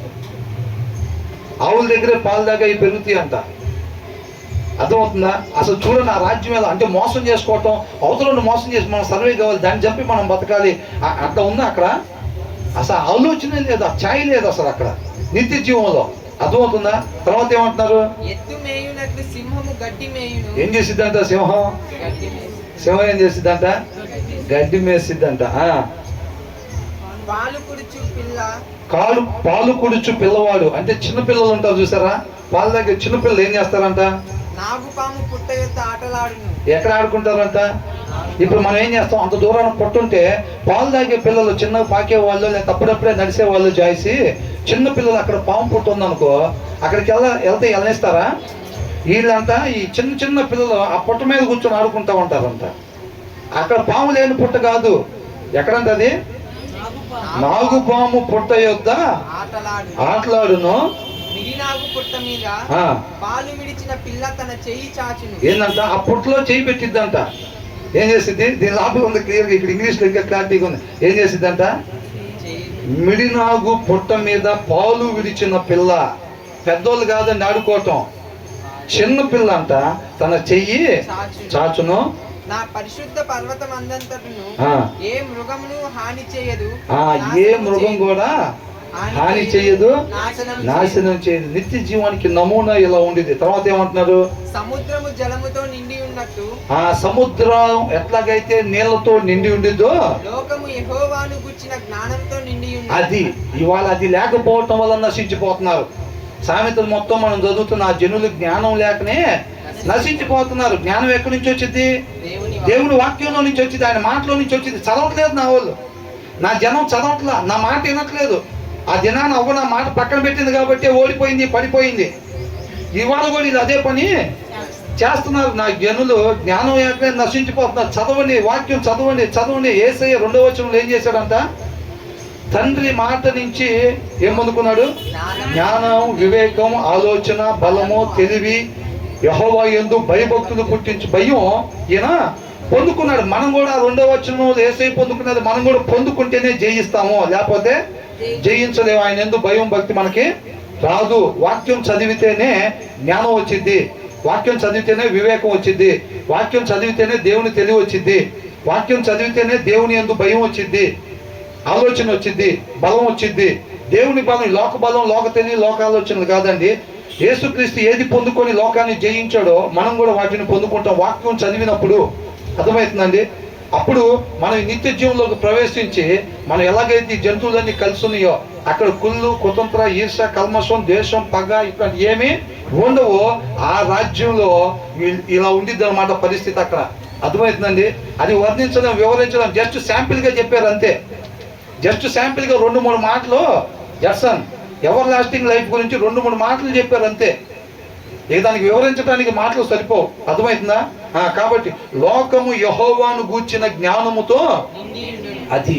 ఆవుల దగ్గరే పాలు దాకా ఇవి పెరుగుతాయి అంట. అర్థమవుతుందా? అసలు చూడండి ఆ రాజ్యం ఎలా అంటే మోసం చేసుకోవటం, అవతలను మోసం చేసి మనం సర్వే కావాలి, దాన్ని చంపి మనం బతకాలి. అట్లా ఉందా అక్కడ? అసలు ఆలోచన లేదు, ఆ ఛాయ్ లేదు అసలు అక్కడ నిత్య జీవంలో. అర్థమవుతుందా? తర్వాత ఏమంటున్నారు? ఏం చేసిద్దంట సింహం? సింహం ఏం చేసిద్దంట? గడ్డి మేసిద్దంట. పాలు కుడుచు పిల్లవాడు అంటే చిన్న పిల్లలు ఉంటారు చూసారా? వాళ్ళ దగ్గర చిన్నపిల్లలు ఏం చేస్తారంట? ఎక్కడ ఆడుకుంటారంట? ఇప్పుడు మనం ఏం చేస్తాం? అంత దూరాన్ని పట్టుంటే పాలు తాగే పిల్లలు చిన్న పాకే వాళ్ళు లేదా అప్పుడప్పుడే నడిసే వాళ్ళు జాయిసి చిన్న పిల్లలు అక్కడ పాము పుట్టు ఉందనుకో, అక్కడికి వెళ్తే వెళ్ళనిస్తారా? వీళ్ళంతా ఈ చిన్న చిన్న పిల్లలు ఆ పుట్ట మీద కూర్చొని ఆడుకుంటా ఉంటారంట. అక్కడ పాము లేని పుట్ట కాదు. ఎక్కడంట అది? నాగుపాము పుట్ట యొద్ద ఆటలాడును. ఏందంట? ఆ పుట్టలో చేయి పెట్టిద్దంట. ఏం చేసిద్ది? దీని లోపల ఉంది క్లియర్గా, ఇక్కడ ఇంగ్లీష్లో ఇంకా క్లారిటీగా ఉంది. ఏం చేసిద్దంట? మిడినాగు పుట్ట మీద పాలు విడిచిన పిల్ల. పెద్దోళ్ళు కాదండి ఆడుకోవటం, చిన్న పిల్ల అంట తన చెయ్యి చాచును. నా పరిశుద్ధ పర్వతం అందంతటను ఏ మృగమును హాని చేయదు. ఏ మృగం కూడా హాని చేయదు, నాశనం నాశనం చేయదు. నిత్య జీవానికి నమూనా ఇలా ఉండేది. తర్వాత ఏమంటున్నారు? సముద్రము జలముతో నిండి ఉన్నట్టు ఆ సముద్రం ఎట్లాగైతే నీళ్లతో నిండి ఉండిద్దో లోకము యెహోవాను గుర్చిన జ్ఞానంతో నిండి ఉన్నది. అది ఇవాళ అది లేకపోవటం వల్ల నశించిపోతున్నారు. సామెతలు మొత్తం మనం చదువుతున్న ఆ జనులు జ్ఞానం లేకనే నశించిపోతున్నారు. జ్ఞానం ఎక్కడి నుంచి వచ్చింది? దేవుని వాక్యంలో నుంచి వచ్చింది, ఆయన మాటలో నుంచి వచ్చింది. చదవట్లేదు నా వాళ్ళు, నా జనం చదవట్లా, నా మాట వినట్లేదు. ఆ దినాన్ని అవ్వ నా మాట పక్కన పెట్టింది కాబట్టి ఓడిపోయింది, పడిపోయింది. ఇవాళ కూడా ఇది అదే పని చేస్తున్నారు. నా జనులు జ్ఞానం లేకనే నశించిపోతున్నారు. చదవండి, వాక్యం చదవండి, చదవండి. యేసయ్య 2వ వచనంలో ఏం చేశాడంట? తండ్రి మాట నుంచి ఏం పొందుకున్నాడు? జ్ఞానం, వివేకం, ఆలోచన, బలము, తెలివి, యెహోవా యందు భయభక్తులు పుట్టించు భయం ఈయన పొందుకున్నాడు. మనం కూడా 2వ వచనంలో యేసయ్య పొందుకున్నది మనం కూడా పొందుకుంటేనే జయిస్తాము, లేకపోతే జయించలేము. ఆయన యందు భయం, భక్తి మనకి రాదు. వాక్యం చదివితేనే జ్ఞానం వచ్చింది, వాక్యం చదివితేనే వివేకం వచ్చింది, వాక్యం చదివితేనే దేవుని తెలివి వచ్చింది, వాక్యం చదివితేనే దేవుని యందు భయం వచ్చింది, ఆలోచన వచ్చింది, బలం వచ్చింది. దేవుని బలం లోక బలం, లోక తెలివి, లోక ఆలోచనలు కాదండి. యేసుక్రీస్తు ఏది పొందుకొని లోకాన్ని జయించాడో మనం కూడా వాటిని పొందుకుంటాం వాక్యం చదివినప్పుడు. అర్థమవుతుందండి? అప్పుడు మనం ఈ నిత్య జీవంలోకి ప్రవేశించి మనం ఎలాగైతే ఈ జంతువులన్నీ కలిసి ఉన్నాయో అక్కడ కుళ్ళు, కుతంత్ర, ఈర్ష, కల్మషం, ద్వేషం, పగ ఇట్లాంటి ఏమీ ఉండవు. ఆ రాజ్యంలో ఇలా ఉండిద్ది అన్నమాట పరిస్థితి అక్కడ. అర్థమవుతుందండి? అది వర్ణించడం, వివరించడం జస్ట్ శాంపిల్గా చెప్పారు అంతే. జస్ట్ శాంపిల్గా 2-3 మాటలు జర్సన్ ఎవర్ లాస్టింగ్ లైఫ్ గురించి 2-3 మాటలు చెప్పారు అంతే. ఇక దానికి వివరించడానికి మాటలు సరిపోవు. అర్థమవుతుందా? కాబట్టి లోకము యెహోవాను గూర్చిన జ్ఞానముతో అది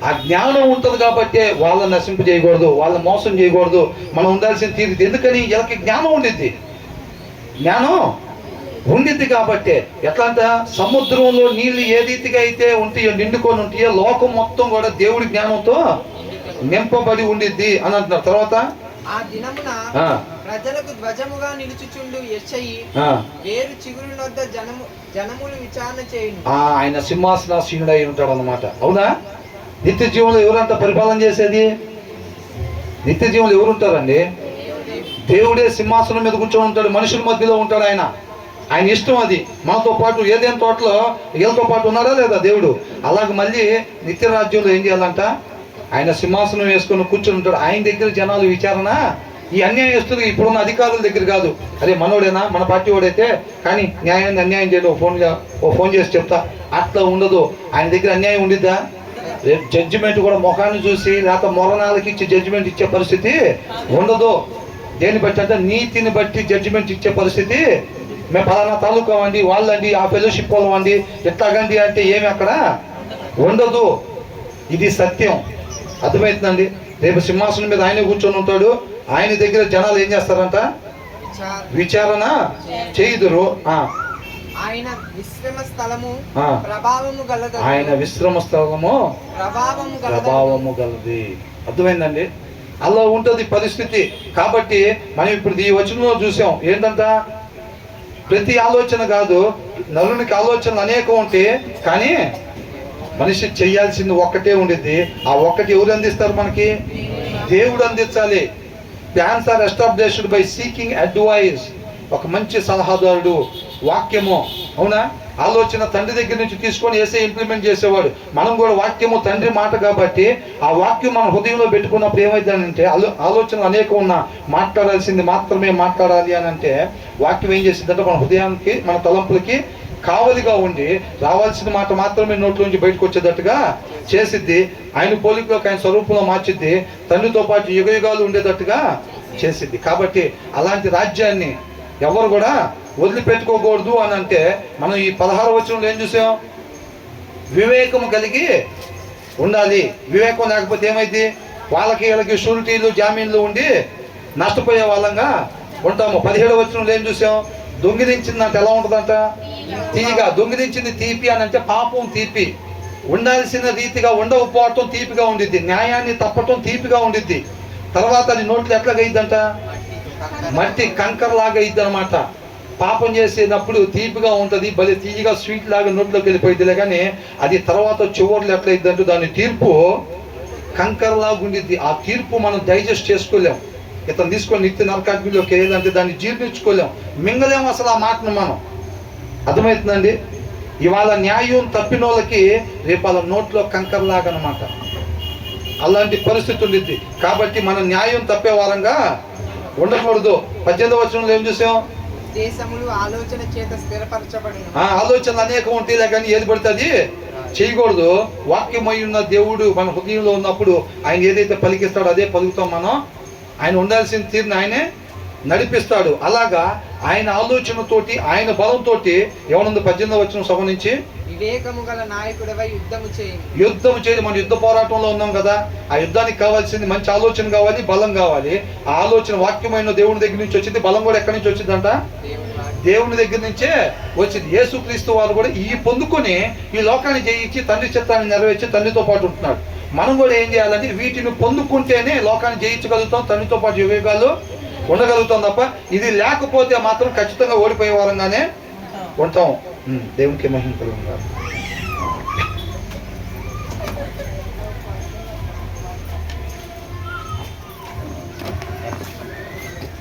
ఆ జ్ఞానం ఉంటుంది కాబట్టి వాళ్ళని నశింపు చేయకూడదు, వాళ్ళని మోసం చేయకూడదు. మనం ఉండాల్సిన తీరు. ఎందుకని? వీళ్ళకి జ్ఞానం ఉండిద్ది, జ్ఞానం ఉండిద్ది కాబట్టి. ఎట్లా అంట? సముద్రంలో నీళ్లు ఏ రీతిగా అయితే ఉంటాయో, నిండుకొని ఉంటాయో, లోకం మొత్తం కూడా దేవుడి జ్ఞానంతో నింపబడి ఉండిద్ది అని అంటున్నారు. తర్వాత ఆ దినమున ప్రజలకు ధ్వజముగా నిలుచుచుండు యెషయి వేరు చిగురు వద్ద జనములు విచారణ చేయును. ఆయన సింహాసనాసీనుడై ఉంటాడు అన్నమాట. అవునా? నిత్య జీవంలో ఎవరంతా పరిపాలన చేసేది? నిత్య జీవంలో ఎవరు ఉంటారండి? దేవుడే సింహాసనం మీద కూర్చొని ఉంటాడు, మనుషుల మధ్యలో ఉంటాడు. ఆయన ఇష్టం అది. మనతో పాటు ఏదైనా తోటలో వీళ్ళతో పాటు ఉన్నాడా లేదా దేవుడు? అలాగే మళ్ళీ నిత్య రాజ్యంలో ఏం చేయాలంట? ఆయన సింహాసనం వేసుకొని కూర్చొని ఉంటాడు. ఆయన దగ్గర జనాలు విచారణ ఈ అన్యాయస్తులు ఇప్పుడున్న అధికారుల దగ్గర కాదు. అదే మనోడేనా, మన పార్టీ వాడైతే కానీ న్యాయాన్ని అన్యాయం చేయడం ఓ ఫోన్ చేసి చెప్తా, అట్లా ఉండదు. ఆయన దగ్గర అన్యాయం ఉండిద్దా? రేపు జడ్జిమెంట్ కూడా ముఖాన్ని చూసి లేకపోతే మొరణాలకి ఇచ్చి జడ్జిమెంట్ ఇచ్చే పరిస్థితి ఉండదు. దేన్ని బట్టి అంటే నీతిని బట్టి జడ్జిమెంట్ ఇచ్చే పరిస్థితి. మేము పలానా తాలూకా అండి, వాళ్ళండి, ఆ ఫెలోషిప్ వాళ్ళం అండి, ఎట్లాగండి అంటే ఏమి అక్కడ ఉండదు. ఇది సత్యం. అర్థమవుతుందండి? రేపు సింహాసనం మీద ఆయనే కూర్చొని ఉంటాడు. ఆయన దగ్గర జనాలు ఏం చేస్తారంట? విచారణ చేయుదురు. ఆయన విశ్రమ స్థలము ప్రభావము గలదు. ఆయన విశ్రమ స్థలము ప్రభావము గలది. అర్థమైందండి? అలా ఉంటుంది పరిస్థితి. కాబట్టి మనం ఇప్పుడు ఈ వచనంలో చూసాం ఏంటంట? ప్రతి ఆలోచన కాదు, నరునికి ఆలోచనలు అనేకం ఉంటాయి, కానీ మనిషి చేయాల్సింది ఒక్కటే ఉండిద్ది. ఆ ఒక్కటి ఎవరు అందిస్తారు మనకి? దేవుడు అందించాలి. Plans are established by seeking advice. ఒక మంచి సలహాదారుడు, వాక్యము. అవునా? ఆలోచన తండ్రి దగ్గర నుంచి తీసుకొని వేసే ఇంప్లిమెంట్ చేసేవాడు. మనం కూడా వాక్యము తండ్రి మాట కాబట్టి ఆ వాక్యం మన హృదయంలో పెట్టుకున్నప్పుడు ఏమైందంటే ఆలోచనలు అనేకం ఉన్నా మాట్లాడాల్సింది మాత్రమే మాట్లాడాలి అని అంటే వాక్యం ఏం చేసిందంటే మన హృదయానికి, మన తలంపులకి కావలిగా ఉండి రావాల్సిన మాట మాత్రమే నోట్లోంచి బయటకు వచ్చేటట్టుగా చేసిద్ది. ఆయన పోలికలోకి, ఆయన స్వరూపంలో మార్చిద్ది. తండ్రితో పాటు యుగయుగాలు ఉండేటట్టుగా చేసిద్ది. కాబట్టి అలాంటి రాజ్యాన్ని ఎవరు కూడా వదిలిపెట్టుకోకూడదు అని అంటే మనం ఈ 16వ వచనంలో ఏం చూసాం? వివేకము కలిగి ఉండాలి. వివేకం లేకపోతే ఏమైంది? వాళ్ళకి వీళ్ళకి షూరిటీలు, జామీన్లు ఉండి నష్టపోయే వాళ్ళంగా ఉంటాము. 17వ వచనంలో ఏం చూసాం? దొంగిలించిందంటే ఎలా ఉంటుందంట? తీయగా. దొంగిలించింది తీపి అని అంటే పాపం తీపి. ఉండాల్సిన రీతిగా ఉండకపోవటం తీపిగా ఉండిద్ది. న్యాయాన్ని తప్పటం తీపిగా ఉండిద్ది. తర్వాత అది నోట్లో ఎట్లాగా అయ్యిద్దంట? మట్టి కంకర లాగా అయ్యిద్ది అనమాట. పాపం చేసేటప్పుడు తీపిగా ఉంటుంది, భలే తీయగా స్వీట్ లాగా నోట్లోకి వెళ్ళిపోయిద్దిలే. కానీ అది తర్వాత చివర్లు ఎట్లయిద్దంటే దాని తీర్పు కంకరలాగా ఉండిద్ది. ఆ తీర్పు మనం డైజెస్ట్ చేసుకోలేం. ఇతను తీసుకొని నిత్య నరకాగ్నిలోకి ఏదంటే దాన్ని జీర్ణించుకోలేం, మింగలేం అసలు ఆ మాటను మనం. అర్థమవుతుందండి? ఇవాళ న్యాయం తప్పిన వాళ్ళకి రేపు వాళ్ళ నోట్లో కంకరలాగా అనమాట. అలాంటి పరిస్థితి ఉండిద్ది. కాబట్టి మనం న్యాయం తప్పే వారంగా ఉండకూడదు. 18వ వచనంలో ఏం చూసాం? దేశములు ఆలోచన చేత స్థిరపరచబడిన. ఆలోచనలు అనేకం ఉంటాయిలే కానీ ఏది పడితే అది చేయకూడదు. వాక్యమై ఉన్న దేవుడు మన హృదయంలో ఉన్నప్పుడు ఆయన ఏదైతే పలికిస్తాడో అదే పలుకుతాం మనం. ఆయన ఉండాల్సిన తీరుని ఆయనే నడిపిస్తాడు. అలాగా ఆయన ఆలోచనతోటి, ఆయన బలంతో ఏమనుంది 18వ వచనం సభ నుంచి? వివేకము గల నాయకుడివై యుద్ధము చేయండి. యుద్ధం చేయడం, మన యుద్ధ పోరాటంలో ఉన్నాం కదా. ఆ యుద్ధానికి కావాల్సింది మంచి ఆలోచన కావాలి, బలం కావాలి. ఆ ఆలోచన వాక్యమైన దేవుని దగ్గర నుంచి వచ్చింది. బలం కూడా ఎక్కడి నుంచి వచ్చిందంట? దేవుని దగ్గర నుంచే వచ్చింది. యేసుక్రీస్తు వారు కూడా ఈ పొందుకొని ఈ లోకాన్ని జయించి తండ్రి చిత్తాన్ని నెరవేర్చి తండ్రితో పాటు ఉంటున్నాడు. మనం కూడా ఏం చేయాలంటే వీటిని పొందుకుంటేనే లోకాన్ని జయించగలుగుతాం, తండ్రితో పాటు యుగాలు ఉండగలుగుతాం. తప్ప ఇది లేకపోతే మాత్రం ఖచ్చితంగా ఓడిపోయే వారంగానే ఉంటాం. దేవునికి మహిమ కలుగును.